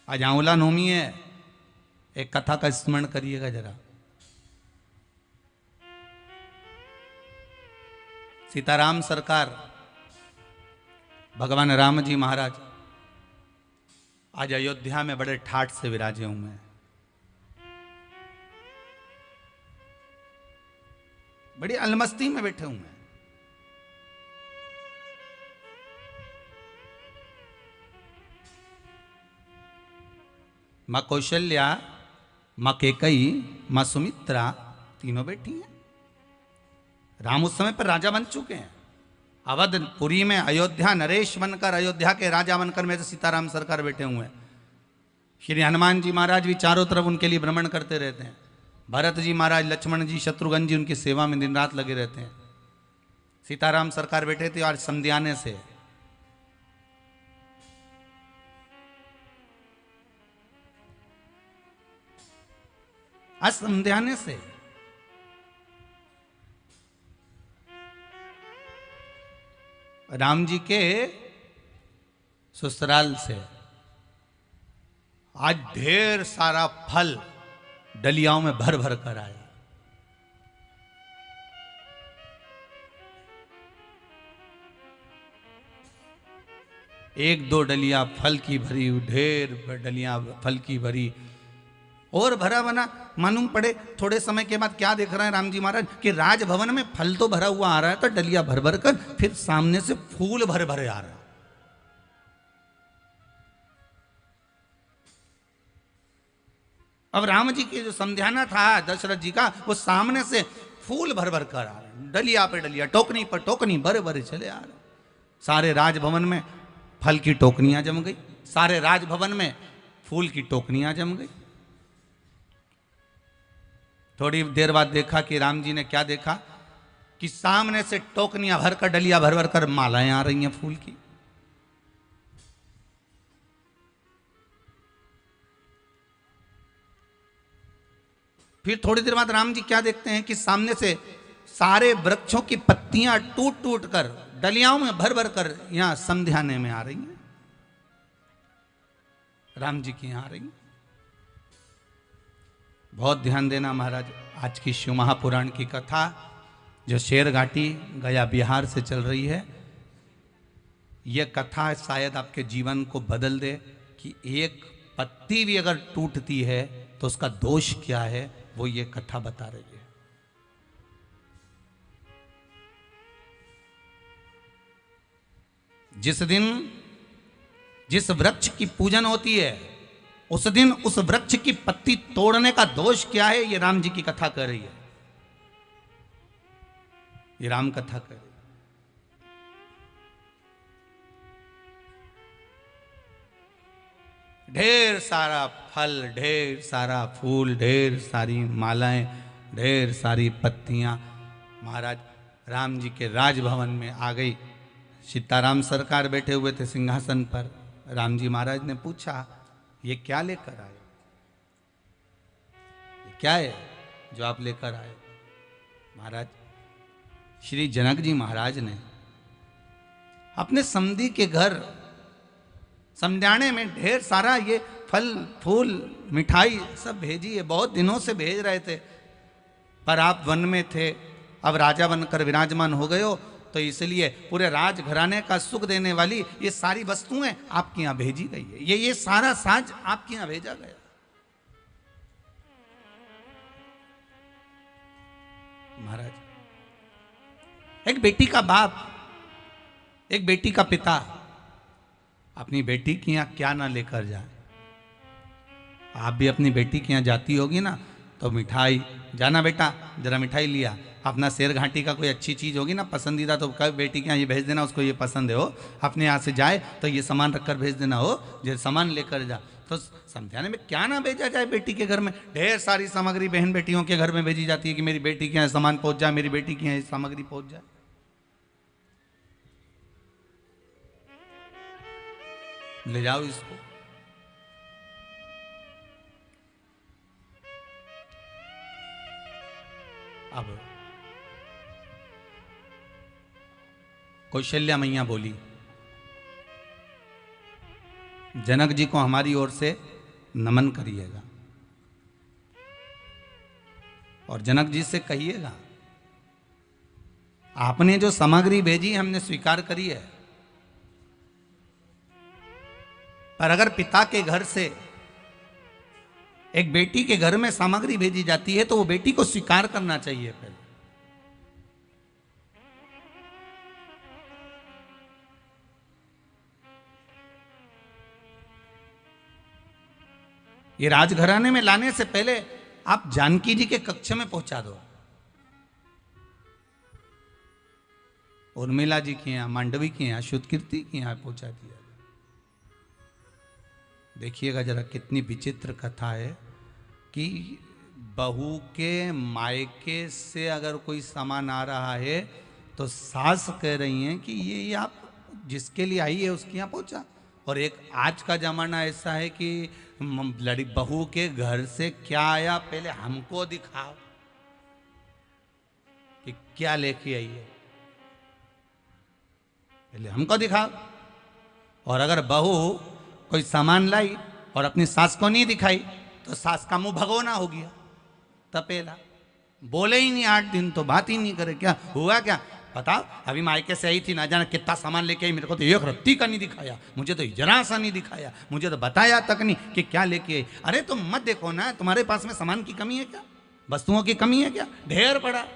आज आंवला नवमी है, एक कथा का स्मरण करिएगा जरा। सीताराम सरकार, भगवान राम जी महाराज आज अयोध्या में बड़े ठाठ से विराजे हुए हैं, बड़ी अलमस्ती में बैठे हुए हैं। मां कौशल्या, मां कैकई, मां सुमित्रा तीनों बैठी हैं। राम उस समय पर राजा बन चुके हैं, अवधपुरी में अयोध्या नरेश बनकर, अयोध्या के राजा बनकर में तो सीताराम सरकार बैठे हुए हैं। श्री हनुमान जी महाराज भी चारों तरफ उनके लिए भ्रमण करते रहते हैं। भरत जी महाराज, लक्ष्मण जी, शत्रुघ्न जी उनकी सेवा में दिन रात लगे रहते हैं। सीताराम सरकार बैठे थे आज संध्याने से, आज संध्याने से राम जी के ससुराल से आज ढेर सारा फल डलियाओं में भर भर कर आया। एक दो डलिया फल की भरी, ढेर डलियां फल की भरी और भरा बना। मालूम पड़े थोड़े समय के बाद क्या देख रहे हैं राम जी महाराज कि राजभवन में फल तो भरा हुआ आ रहा है, तो डलिया भर भर कर फिर सामने से फूल भरे भरे आ रहा है। अब राम जी के जो समझाना था दशरथ जी का, वो सामने से फूल भर भर कर आ रहे हैं, डलिया पे डलिया, टोकनी पर टोकनी भरे भरे चले आ रहे। सारे राजभवन में फल की टोकनियां जम गई, सारे राजभवन में फूल की टोकनियां जम गई। थोड़ी देर बाद देखा कि राम जी ने क्या देखा कि सामने से टोकनियां भरकर, डलिया भर भर कर मालाएं आ रही हैं फूल की। फिर थोड़ी देर बाद राम जी क्या देखते हैं कि सामने से सारे वृक्षों की पत्तियां टूट टूट कर डलियाओं में भर भर कर यहां संध्याने में आ रही हैं, राम जी की यहां आ रही हैं। बहुत ध्यान देना महाराज, आज की शिव महापुराण की कथा जो शेर घाटी गया बिहार से चल रही है, यह कथा शायद आपके जीवन को बदल दे कि एक पत्ती भी अगर टूटती है तो उसका दोष क्या है, वो ये कथा बता रही है। जिस दिन जिस वृक्ष की पूजन होती है उस दिन उस वृक्ष की पत्ती तोड़ने का दोष क्या है, ये राम जी की कथा कर रही है, ये राम कथा कर रही है। ढेर सारा फल, ढेर सारा फूल, ढेर सारी मालाएं, ढेर सारी पत्तियां महाराज राम जी के राजभवन में आ गई। सीताराम सरकार बैठे हुए थे सिंहासन पर। राम जी महाराज ने पूछा, ये क्या लेकर आए, ये क्या है जो आप लेकर आए? महाराज श्री जनक जी महाराज ने अपने समधी के घर समझाने में ढेर सारा ये फल फूल मिठाई सब भेजी है। बहुत दिनों से भेज रहे थे, पर आप वन में थे, अब राजा बनकर विराजमान हो गए हो, तो इसलिए पूरे राजघराने का सुख देने वाली ये सारी वस्तुएं आपके यहां भेजी गई है। ये सारा साज आपके यहां भेजा गया। महाराज, एक बेटी का बाप, एक बेटी का पिता अपनी बेटी के यहां क्या ना लेकर जाए। आप भी अपनी बेटी के यहां जाती होगी ना, तो मिठाई, जाना बेटा जरा मिठाई लिया, अपना शेर घाटी का कोई अच्छी चीज़ होगी ना पसंदीदा, तो कब बेटी के यहाँ ये भेज देना, उसको ये पसंद है हो, अपने यहाँ से जाए तो ये सामान रखकर भेज देना हो, जो सामान लेकर जा। तो समझाने में क्या ना भेजा जाए बेटी के घर में। ढेर सारी सामग्री बहन बेटियों के घर में भेजी जाती है कि मेरी बेटी के यहाँ सामान पहुँच जाए, मेरी बेटी के यहाँ सामग्री पहुँच जाए। ले जाओ इसको। अब कौशल्या मैया बोली, जनक जी को हमारी ओर से नमन करिएगा और जनक जी से कहिएगा, आपने जो सामग्री भेजी हमने स्वीकार करी है, पर अगर पिता के घर से एक बेटी के घर में सामग्री भेजी जाती है तो वो बेटी को स्वीकार करना चाहिए पहले। ये राजघराने में लाने से पहले आप जानकी जी के कक्ष में पहुंचा दो। उर्मिला जी के यहां, मांडवी के यहां, शुद्धकीर्ति के यहां पहुंचा दिया। देखिएगा जरा कितनी विचित्र कथा है कि बहू के मायके से अगर कोई सामान आ रहा है तो सास कह रही हैं कि ये आप जिसके लिए आई है उसके यहाँ पहुंचा। और एक आज का जमाना ऐसा है कि लड़ी बहू के घर से क्या आया पहले हमको दिखाओ कि क्या लेके आई है, पहले हमको दिखाओ। और अगर बहू कोई सामान लाई और अपनी सास को नहीं दिखाई तो सास का मुंह भगोना हो गया, तपेला, बोले ही नहीं 8 दिन तो बात ही नहीं करे। क्या हुआ, क्या बताओ, अभी मायके से आई थी, ना जाना कितना सामान लेके आई, मेरे को तो एक रत्ती का नहीं दिखाया, मुझे तो जरा सा नहीं दिखाया, मुझे तो बताया तक नहीं कि क्या लेके आई। अरे तुम मत देखो ना, तुम्हारे पास में सामान की कमी है क्या, वस्तुओं की कमी है क्या, ढेर पड़ा।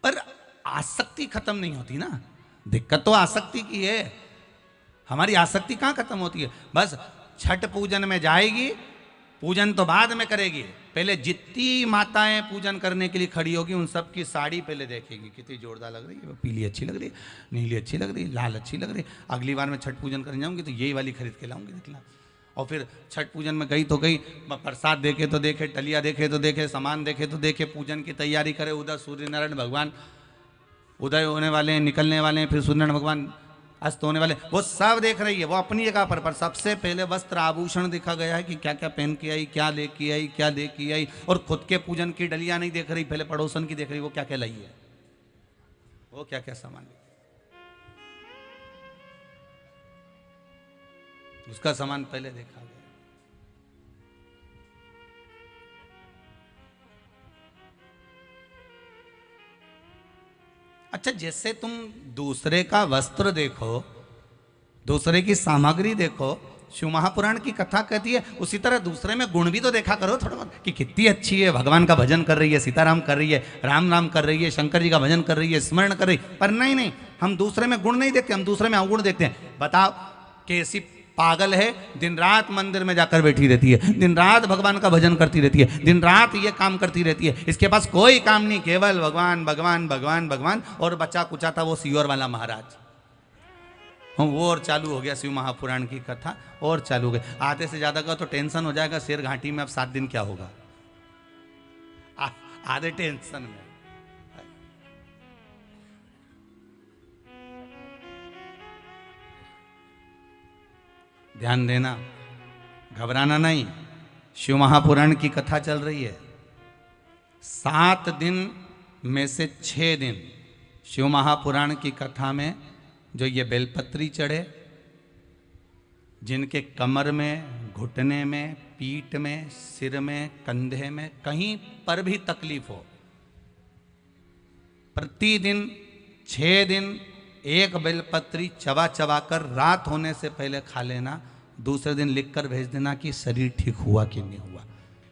पर आसक्ति खत्म नहीं होती ना, दिक्कत तो आसक्ति की है। हमारी आसक्ति कहाँ खत्म होती है? बस छठ पूजन में जाएगी, पूजन तो बाद में करेगी, पहले जितनी माताएं पूजन करने के लिए खड़ी होगी उन सब की साड़ी पहले देखेगी, कितनी जोरदार लग रही है, पीली अच्छी लग रही है, नीली अच्छी लग रही है, लाल अच्छी लग रही है, अगली बार मैं छठ पूजन करने जाऊंगी तो यही वाली खरीद के लाऊंगी, देखना। और फिर छठ पूजन में गई तो गई, प्रसाद देखे तो देखे, टलिया देखे तो देखे, सामान देखे तो देखे, पूजन की तैयारी करे। उधर सूर्य नारायण भगवान उदय होने वाले हैं, निकलने वाले हैं, फिर सूर्य नारायण भगवान अस्त होने वाले, वो सब देख रही है, वो अपनी जगह पर सबसे पहले वस्त्र आभूषण देखा गया है कि क्या क्या पहन के आई, क्या लेके आई, क्या दे के आई। और खुद के पूजन की डलिया नहीं देख रही, पहले पड़ोसन की देख रही, वो क्या क्या लाई है, वो क्या क्या सामान ले, उसका सामान पहले देखा गया। अच्छा, जैसे तुम दूसरे का वस्त्र देखो, दूसरे की सामग्री देखो, शिव महापुराण की कथा कहती है, उसी तरह दूसरे में गुण भी तो देखा करो थोड़ा बहुत कि कितनी अच्छी है, भगवान का भजन कर रही है, सीताराम कर रही है, राम नाम कर रही है, शंकर जी का भजन कर रही है, स्मरण कर रही है। पर नहीं नहीं, हम दूसरे में गुण नहीं देखते, हम दूसरे में अवगुण देखते हैं। बताओ कैसी पागल है, दिन रात मंदिर में जाकर बैठी रहती है, दिन रात भगवान का भजन करती रहती है, दिन रात ये काम करती रहती है, इसके पास कोई काम नहीं, केवल भगवान भगवान भगवान भगवान। और बच्चा कुचा था वो सीवर वाला महाराज, वो और चालू हो गया शिव महापुराण की कथा, और चालू हो गया। आधे से ज्यादा का तो टेंशन हो जाएगा, शेर घाटी में अब 7 दिन क्या होगा, आधे टेंशन में। ध्यान देना, घबराना नहीं। शिव महापुराण की कथा चल रही है। 7 दिन में से 6 दिन शिव महापुराण की कथा में जो ये बेलपत्री चढ़े, जिनके कमर में, घुटने में, पीठ में, सिर में, कंधे में कहीं पर भी तकलीफ हो, प्रतिदिन 6 दिन एक बेलपत्री चबा चबा कर रात होने से पहले खा लेना, दूसरे दिन लिखकर भेज देना कि शरीर ठीक हुआ कि नहीं हुआ।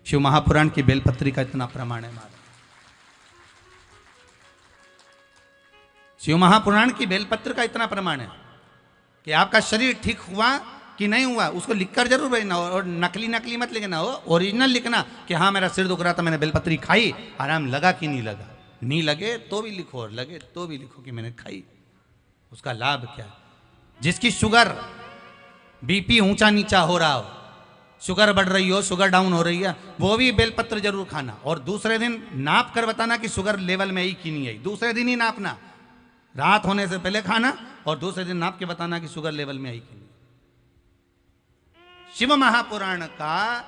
शिव महापुराण की बेलपत्री का इतना प्रमाण है महाराज। शिव महापुराण की बेलपत्र का इतना प्रमाण है कि आपका शरीर ठीक हुआ कि नहीं हुआ, उसको लिखकर जरूर भेजना। और नकली नकली मत लिखना हो, ओरिजिनल लिखना कि हाँ मेरा सिर दुख रहा था, मैंने बेलपत्री खाई, आराम लगा कि नहीं लगा। नहीं लगे तो भी लिखो, और लगे तो भी लिखो कि मैंने खाई, उसका लाभ क्या है। जिसकी शुगर बीपी ऊंचा नीचा हो रहा हो, शुगर बढ़ रही हो, शुगर डाउन हो रही है, वो भी बेलपत्र जरूर खाना। और दूसरे दिन नाप कर बताना कि शुगर लेवल में आई कि नहीं आई, दूसरे दिन ही नापना, रात होने से पहले खाना और दूसरे दिन नाप के बताना कि शुगर लेवल में आई कि नहीं। शिव महापुराण का,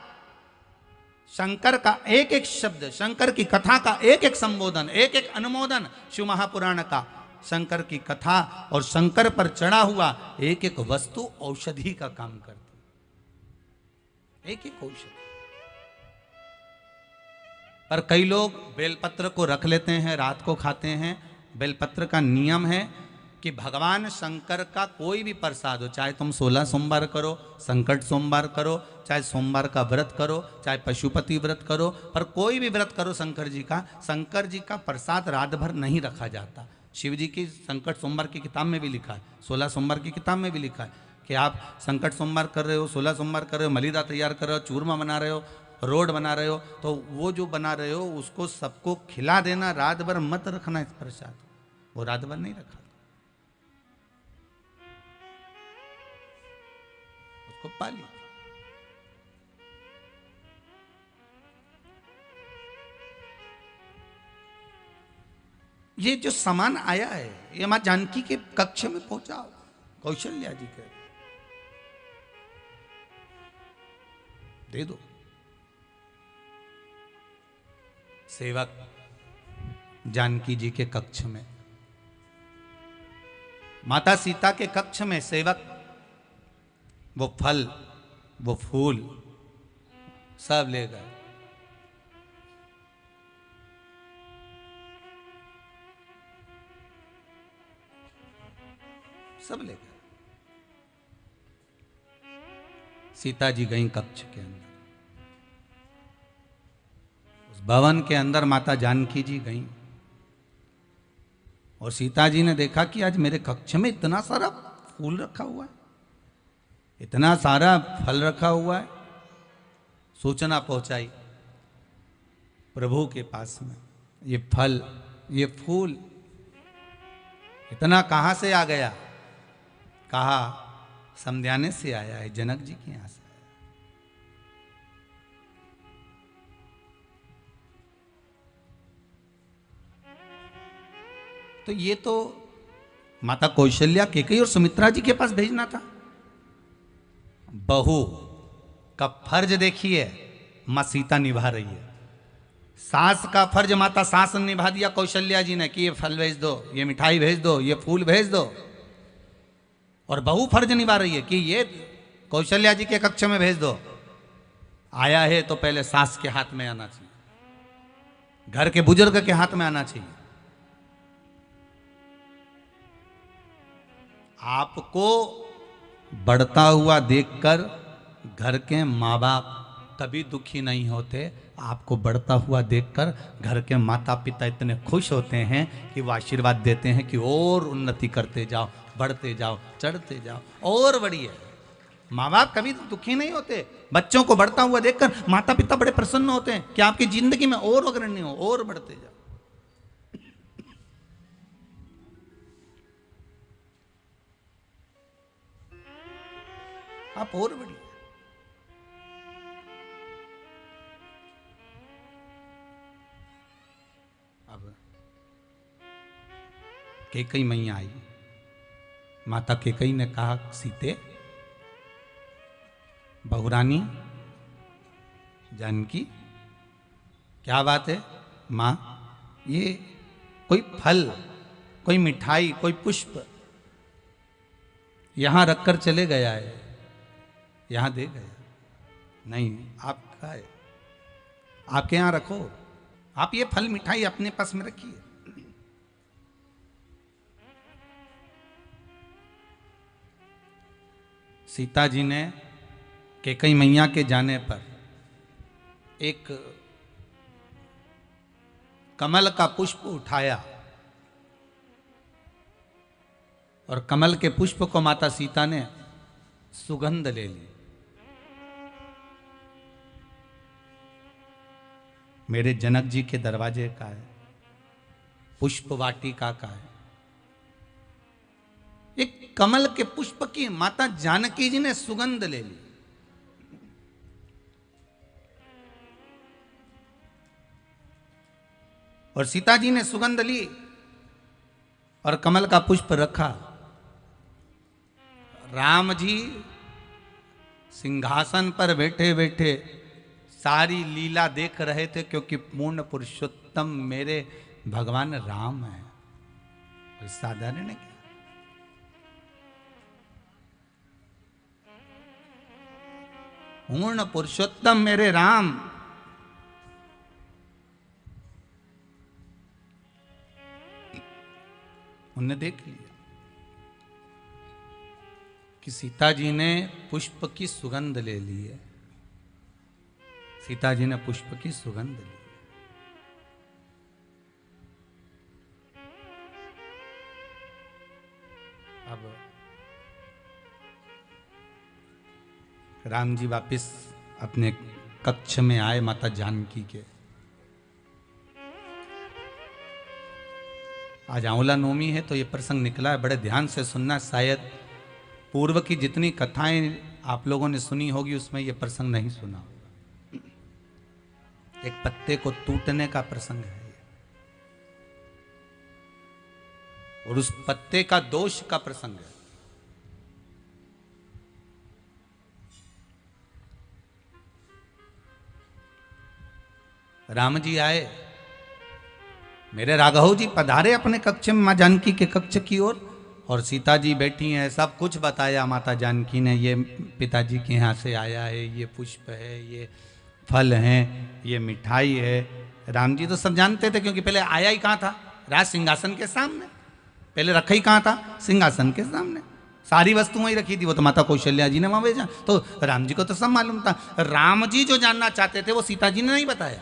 शंकर का एक एक शब्द, शंकर की कथा का एक एक संबोधन, एक एक अनुमोदन शिव महापुराण का, शंकर की कथा और शंकर पर चढ़ा हुआ एक एक वस्तु औषधि का काम करती, एक एक औषधि। पर कई लोग बेलपत्र को रख लेते हैं, रात को खाते हैं। बेलपत्र का नियम है कि भगवान शंकर का कोई भी प्रसाद हो, चाहे तुम 16 सोमवार करो, संकट सोमवार करो, चाहे सोमवार का व्रत करो, चाहे पशुपति व्रत करो, पर कोई भी व्रत करो शंकर जी का प्रसाद रात भर नहीं रखा जाता। शिव जी की संकट सोमवार की किताब में भी लिखा है, 16 सोमवार की किताब में भी लिखा है कि आप संकट सोमवार कर रहे हो, 16 सोमवार कर रहे हो, मलिदा तैयार कर रहे हो, चूरमा बना रहे हो, रोड बना रहे हो, तो वो जो बना रहे हो उसको सबको खिला देना, रात भर मत रखना इस प्रसाद, वो रात भर नहीं रखा, उसको पाली। ये जो सामान आया है ये मां जानकी के कक्ष में पहुंचाओ, कौशल्या जी के दे दो। सेवक जानकी जी के कक्ष में, माता सीता के कक्ष में सेवक वो फल, वो फूल सब ले गए। सब ले गए। सीता जी गई कक्ष के अंदर, उस भवन के अंदर माता जानकी जी गई और सीता जी ने देखा कि आज मेरे कक्ष में इतना सारा फूल रखा हुआ है, इतना सारा फल रखा हुआ है। सूचना पहुंचाई प्रभु के पास में, ये फल, ये फूल इतना कहां से आ गया? कहा समध्याने से आया है, जनक जी के यहां से आया। तो ये तो माता कौशल्या, केकई और सुमित्रा जी के पास भेजना था। बहू का फर्ज देखिए मां सीता निभा रही है, सास का फर्ज माता सास ने निभा दिया कौशल्या जी ने कि ये फल भेज दो, ये मिठाई भेज दो, ये फूल भेज दो। और बहू फर्ज निभा रही है कि ये कौशल्या जी के कक्ष में भेज दो। आया है तो पहले सास के हाथ में आना चाहिए, घर के बुजुर्ग के हाथ में आना चाहिए। आपको बढ़ता हुआ देखकर घर के माँ बाप कभी दुखी नहीं होते। आपको बढ़ता हुआ देखकर घर के माता पिता इतने खुश होते हैं कि वो आशीर्वाद देते हैं कि और उन्नति करते जाओ, बढ़ते जाओ, चढ़ते जाओ, और बढ़िए। माँ बाप कभी दुखी नहीं होते। बच्चों को बढ़ता हुआ देखकर माता पिता बड़े प्रसन्न होते हैं कि आपकी जिंदगी में और अग्रणी हो, और बढ़ते जाओ। आप और बढ़िए। अब कैकई मैया आई। माता कैकई ने कहा, सीते, बहुरानी, जानकी, क्या बात है माँ? ये कोई फल, कोई मिठाई, कोई पुष्प यहां रखकर चले गया है, यहां दे गया। नहीं, आपका है, आपके यहां रखो। आप ये फल मिठाई अपने पास में रखिए। सीता जी ने कैकई मैया के जाने पर एक कमल का पुष्प उठाया और कमल के पुष्प को माता सीता ने सुगंध ले ली। मेरे जनक जी के दरवाजे का है, पुष्प वाटिका का है। एक कमल के पुष्प की माता जानकी जी ने सुगंध ले ली। और सीता जी ने सुगंध ली और कमल का पुष्प रखा। राम जी सिंहासन पर बैठे बैठे सारी लीला देख रहे थे, क्योंकि पूर्ण पुरुषोत्तम मेरे भगवान राम है। कोई साधारण है क्या? पूर्ण पुरुषोत्तम मेरे राम। उन्हें देख लिया कि सीता जी ने पुष्प की सुगंध ले ली है। सीता जी ने पुष्प की सुगंध ली। अब राम जी वापिस अपने कक्ष में आए माता जानकी के। आज आंवला नवमी है तो ये प्रसंग निकला है, बड़े ध्यान से सुनना। शायद पूर्व की जितनी कथाएं आप लोगों ने सुनी होगी उसमें ये प्रसंग नहीं सुना होगा। एक पत्ते को टूटने का प्रसंग है ये, और उस पत्ते का दोष का प्रसंग है। राम जी आए, मेरे राघव जी पधारे अपने कक्ष में, मां जानकी के कक्ष की ओर, और सीता जी बैठी हैं। सब कुछ बताया माता जानकी ने, ये पिताजी के यहाँ से आया है, ये पुष्प है, ये फल हैं, ये मिठाई है। राम जी तो सब जानते थे, क्योंकि पहले आया ही कहाँ था? राज सिंहासन के सामने। पहले रखा ही कहाँ था? सिंहासन के सामने। सारी वस्तु वहीं रखी थी, वो तो माता कौशल्या जी ने वहां भेजा। तो राम जी को तो सब मालूम था। राम जी जो जानना चाहते थे वो सीता जी ने नहीं बताया।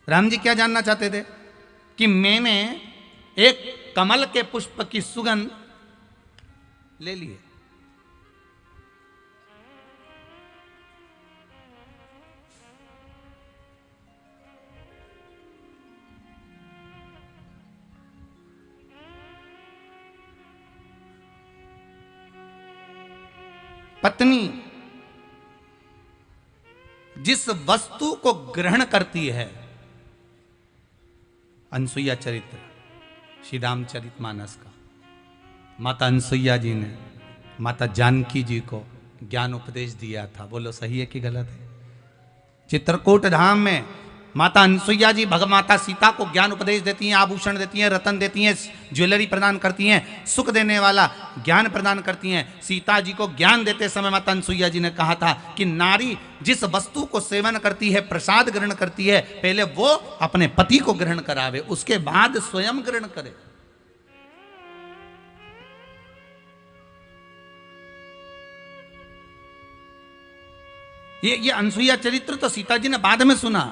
राम जी क्या जानना चाहते थे? कि मैंने एक कमल के पुष्प की सुगंध ले ली है। पत्नी जिस वस्तु को ग्रहण करती है, अनसुईया चरित्र श्री रामचरितमानस का, माता अनसुईया जी ने माता जानकी जी को ज्ञान उपदेश दिया था। बोलो सही है कि गलत है? चित्रकूट धाम में माता अनसुईया जी भगमाता सीता को ज्ञान उपदेश देती हैं, आभूषण देती हैं, रतन देती हैं, ज्वेलरी प्रदान करती हैं, सुख देने वाला ज्ञान प्रदान करती हैं। सीता जी को ज्ञान देते समय माता अनसुईया जी ने कहा था कि नारी जिस वस्तु को सेवन करती है, प्रसाद ग्रहण करती है, पहले वो अपने पति को ग्रहण करावे, उसके बाद स्वयं ग्रहण करे। ये अनसुईया चरित्र तो सीता जी ने बाद में सुना,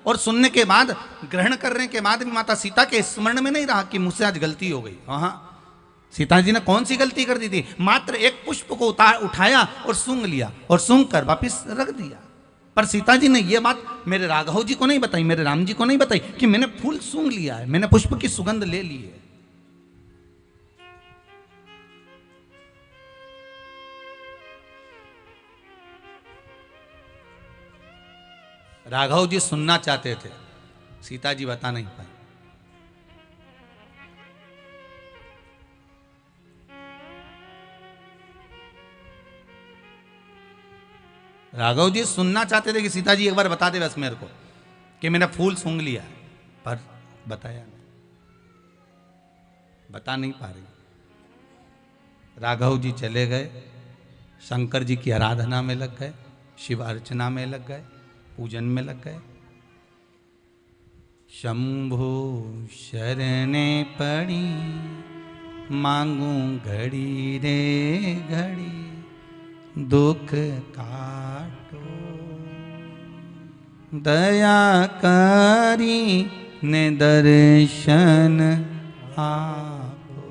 और सुनने के बाद ग्रहण करने के बाद भी माता सीता के स्मरण में नहीं रहा कि मुझसे आज गलती हो गई। हाँ, सीता जी ने कौन सी गलती कर दी थी? मात्र एक पुष्प को उठाया और सूंघ लिया और सूंघ कर वापिस रख दिया। पर सीता जी ने यह बात मेरे राघव जी को नहीं बताई, मेरे राम जी को नहीं बताई कि मैंने फूल सूंघ लिया है, मैंने पुष्प की सुगंध ले ली है। राघव जी सुनना चाहते थे, सीता जी बता नहीं पाई। राघव जी सुनना चाहते थे कि सीता जी एक बार बता दे बस मेरे को कि मैंने फूल सूंघ लिया, पर बताया नहीं, बता नहीं पा रही। राघव जी चले गए, शंकर जी की आराधना में लग गए, शिव अर्चना में लग गए, पूजन में लग गए। शंभु शरणे पड़ी मांगू घड़ी रे घड़ी, दुख काटो दया करी ने दर्शन आपो।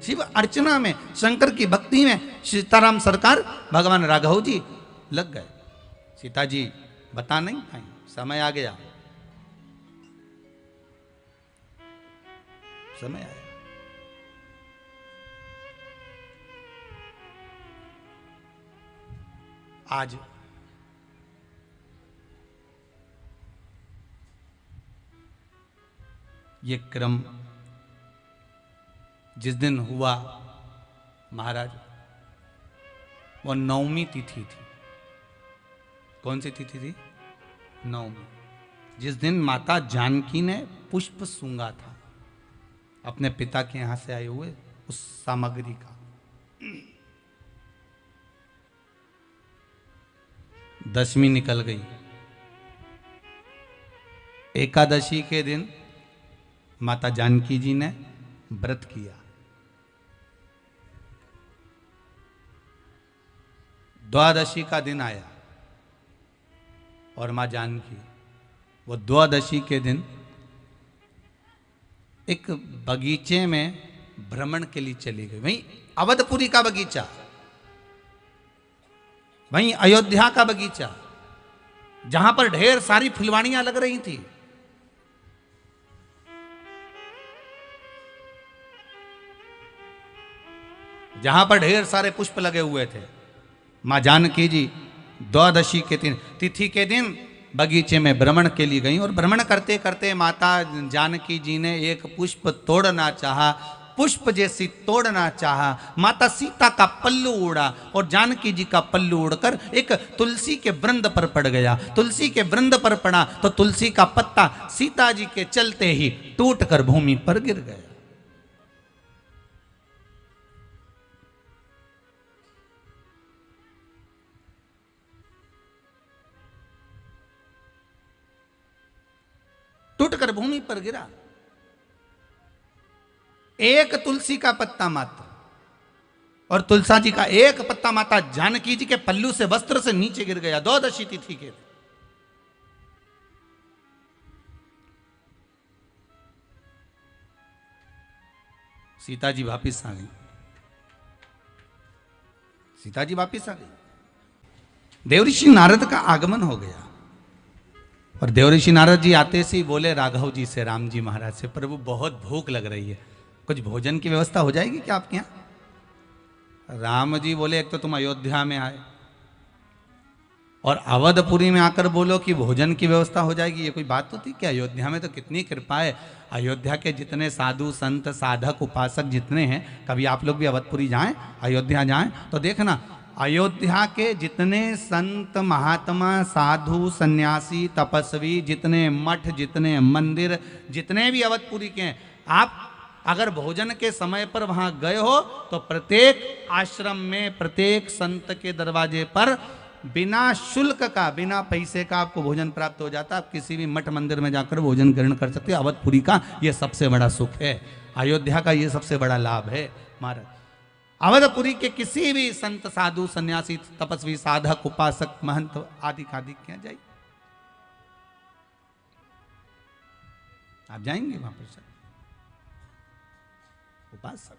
शिव अर्चना में, शंकर की भक्ति में सीताराम सरकार भगवान राघव जी लग गए। सीता जी बता नहीं पाई, समय आ गया, समय आया। आज ये क्रम जिस दिन हुआ महाराज, वो 9वीं तिथि थी। कौन सी तिथि थी? 9वीं, जिस दिन माता जानकी ने पुष्प सूंघा था अपने पिता के यहां से आए हुए उस सामग्री का। 10वीं निकल गई। एकादशी के दिन माता जानकी जी ने व्रत किया। द्वादशी का दिन आया और मां जानकी वो द्वादशी के दिन एक बगीचे में भ्रमण के लिए चली गई। वहीं अवधपुरी का बगीचा, वहीं अयोध्या का बगीचा, जहां पर ढेर सारी फुलवाड़ियां लग रही थी। जहां पर ढेर सारे पुष्प लगे हुए थे। मां जानकी जी द्वादशी के दिन, तिथि के दिन बगीचे में भ्रमण के लिए गई और भ्रमण करते करते माता जानकी जी ने एक पुष्प तोड़ना चाहा। पुष्प जैसी तोड़ना चाहा, माता सीता का पल्लू उड़ा और जानकी जी का पल्लू उड़कर एक तुलसी के वृंद पर पड़ गया। तुलसी के वृंद पर पड़ा तो तुलसी का पत्ता सीता जी के चलते ही टूटकर भूमि पर गिर गया। टूटकर भूमि पर गिरा। एक तुलसी का पत्ता मात्र, और तुलसा जी का एक पत्ता माता जानकी जी के पल्लू से, वस्त्र से नीचे गिर गया। द्वादशी तिथि के सीता जी वापिस आ गई। सीता जी वापिस आ गई। देवऋषि नारद का आगमन हो गया और देवऋषि नारद जी आते से बोले राघव जी से, राम जी महाराज से, प्रभु बहुत भूख लग रही है, कुछ भोजन की व्यवस्था हो जाएगी क्या आपके यहाँ? राम जी बोले, एक तो तुम अयोध्या में आए और अवधपुरी में आकर बोलो कि भोजन की व्यवस्था हो जाएगी, ये कोई बात होती क्या? अयोध्या में तो कितनी कृपा है। अयोध्या के जितने साधु संत साधक उपासक जितने हैं, कभी आप लोग भी अवधपुरी जाएं, अयोध्या जाएं तो देखना, अयोध्या के जितने संत महात्मा साधु सन्यासी तपस्वी, जितने मठ, जितने मंदिर, जितने भी अवधपुरी के हैं, आप अगर भोजन के समय पर वहां गए हो तो प्रत्येक आश्रम में, प्रत्येक संत के दरवाजे पर बिना शुल्क का, बिना पैसे का आपको भोजन प्राप्त हो जाता है। आप किसी भी मठ मंदिर में जाकर भोजन ग्रहण कर सकते हो। अवधपुरी का यह सबसे बड़ा सुख है, अयोध्या का यह सबसे बड़ा लाभ है महाराज। अवधपुरी के किसी भी संत साधु सन्यासी तपस्वी साधक उपासक महंत आदि कादि क्या जाइए, आप जाएंगे वहां पर सर उपासक।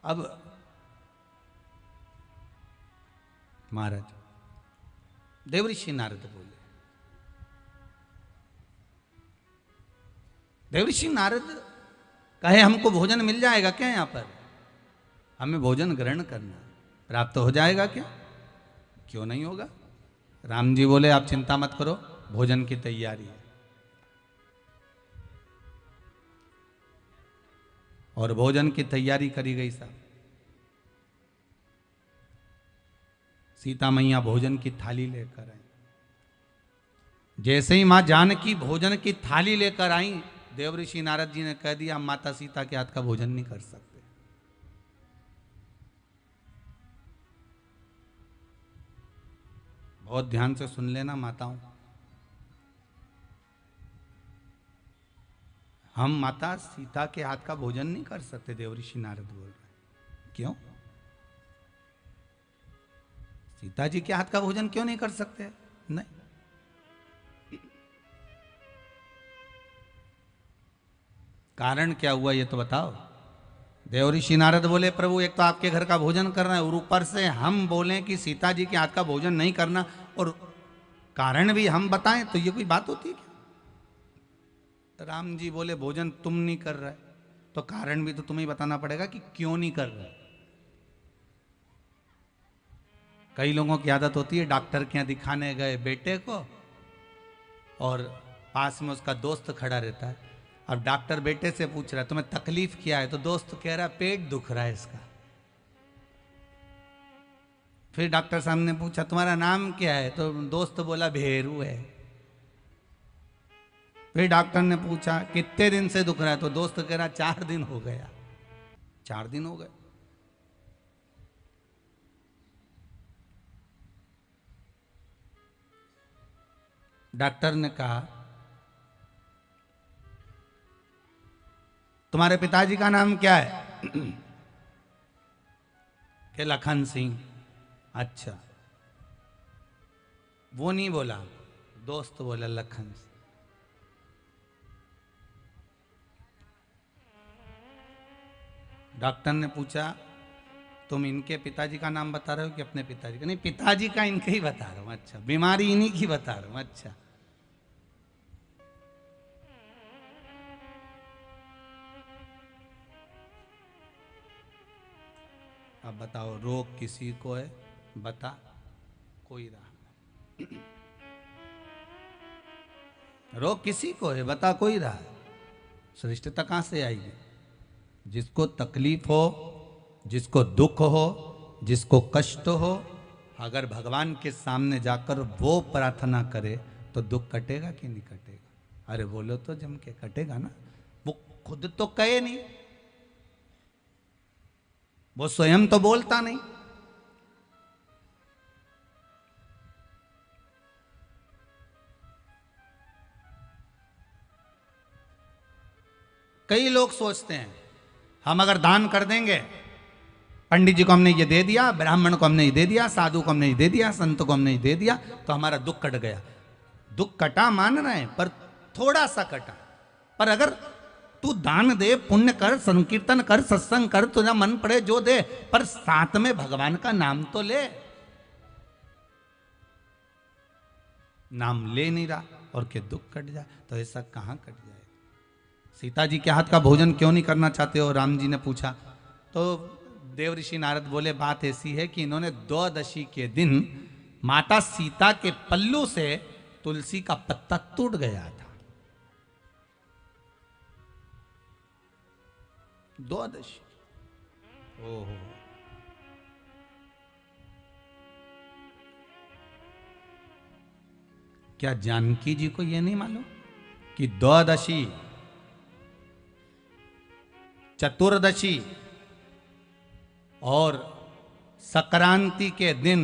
अब महाराज देवऋषि नारद बोले, देवऋषि नारद कहे हमको भोजन मिल जाएगा क्या, यहां पर हमें भोजन ग्रहण करना प्राप्त हो जाएगा क्या? क्यों नहीं होगा? राम जी बोले आप चिंता मत करो, भोजन की तैयारी है। और भोजन की तैयारी करी गई साहब। सीता मैया भोजन की थाली लेकर आई। जैसे ही मां जानकी भोजन की थाली लेकर आई, देवऋषि नारद जी ने कह दिया माता सीता के हाथ का भोजन नहीं कर सकते। बहुत ध्यान से सुन लेना माताओं, हम माता सीता के हाथ का भोजन नहीं कर सकते। देवऋषि नारद बोल रहे क्यों? सीता जी के हाथ का भोजन क्यों नहीं कर सकते? नहीं, कारण क्या हुआ ये तो बताओ। देवऋषि नारद बोले प्रभु एक तो आपके घर का भोजन करना है और ऊपर से हम बोलें कि सीता जी के हाथ का भोजन नहीं करना और कारण भी हम बताएं, तो ये कोई बात होती है क्या? राम जी बोले भोजन तुम नहीं कर रहे तो कारण भी तो तुम्हें बताना पड़ेगा कि क्यों नहीं कर रहे। कई लोगों की आदत होती है डॉक्टर के यहाँ दिखाने गए बेटे को और पास में उसका दोस्त खड़ा रहता है। अब डॉक्टर बेटे से पूछ रहा है तुम्हें तकलीफ क्या है, तो दोस्त कह रहा है पेट दुख रहा है इसका। फिर डॉक्टर साहब ने पूछा तुम्हारा नाम क्या है, तो दोस्त बोला भेरू है। फिर डॉक्टर ने पूछा कितने दिन से दुख रहा है, तो दोस्त कह रहा 4 दिन हो गया। 4 दिन हो गए। डॉक्टर ने कहा तुम्हारे पिताजी का नाम क्या है? कि लखन सिंह। अच्छा, वो नहीं बोला, दोस्त बोला लखन सिंह। डॉक्टर ने पूछा तुम इनके पिताजी का नाम बता रहे हो कि अपने पिताजी का? नहीं, पिताजी का इनके ही बता रहा हूं। अच्छा, बीमारी इन्हीं की बता रहा हूं। अच्छा, अब बताओ रोग किसी को है, बता कोई रहा। रोग किसी को है, बता कोई रहा। श्रेष्ठता कहां से आएगी? जिसको तकलीफ हो, जिसको दुख हो, जिसको कष्ट हो, अगर भगवान के सामने जाकर वो प्रार्थना करे तो दुख कटेगा कि नहीं कटेगा? अरे बोलो तो जम के कटेगा ना। वो खुद तो कहे नहीं, वो स्वयं तो बोलता नहीं। कई लोग सोचते हैं हम अगर दान कर देंगे, पंडित जी को हमने ये दे दिया, ब्राह्मण को हमने ये दे दिया, साधु को हमने ये दे दिया, संत को हमने ये दे दिया, तो हमारा दुख कट गया। दुख कटा मान रहे हैं, पर थोड़ा सा कटा। पर अगर तू दान दे, पुण्य कर, संकीर्तन कर, सत्संग कर, तुझा मन पड़े जो दे, पर साथ में भगवान का नाम तो ले। नाम ले नहीं रहा और के दुख कट जाए, तो ऐसा कहां कट जाए? सीता जी के हाथ का भोजन क्यों नहीं करना चाहते हो? राम जी ने पूछा। तो देवऋषि नारद बोले बात ऐसी है कि इन्होंने द्वादशी के दिन माता सीता के पल्लू से तुलसी का पत्ता टूट गया था। द्वादशी। ओहो, क्या जानकी जी को यह नहीं मालूम कि द्वादशी, चतुर्दशी और संक्रांति के दिन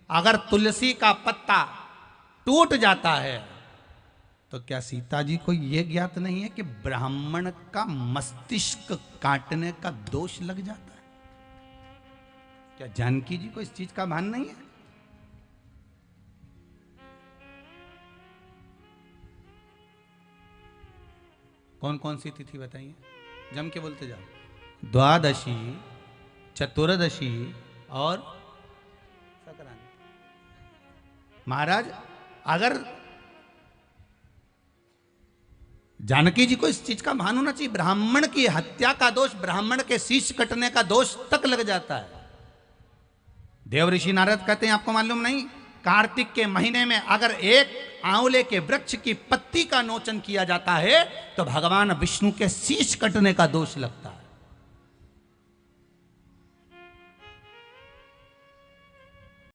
अगर तुलसी का पत्ता टूट जाता है तो क्या सीता जी को यह ज्ञात नहीं है कि ब्राह्मण का मस्तिष्क काटने का दोष लग जाता है? क्या जानकी जी को इस चीज का भान नहीं है? कौन कौन सी तिथि बताइए, जम के बोलते जाओ। द्वादशी, चतुर्दशी और संक्रांति। महाराज अगर जानकी जी को इस चीज का भान होना चाहिए, ब्राह्मण की हत्या का दोष, ब्राह्मण के शीश कटने का दोष तक लग जाता है। देव ऋषि नारद कहते हैं आपको मालूम नहीं, कार्तिक के महीने में अगर एक आंवले के वृक्ष की पत्ती का नोचन किया जाता है तो भगवान विष्णु के शीश कटने का दोष लगता है।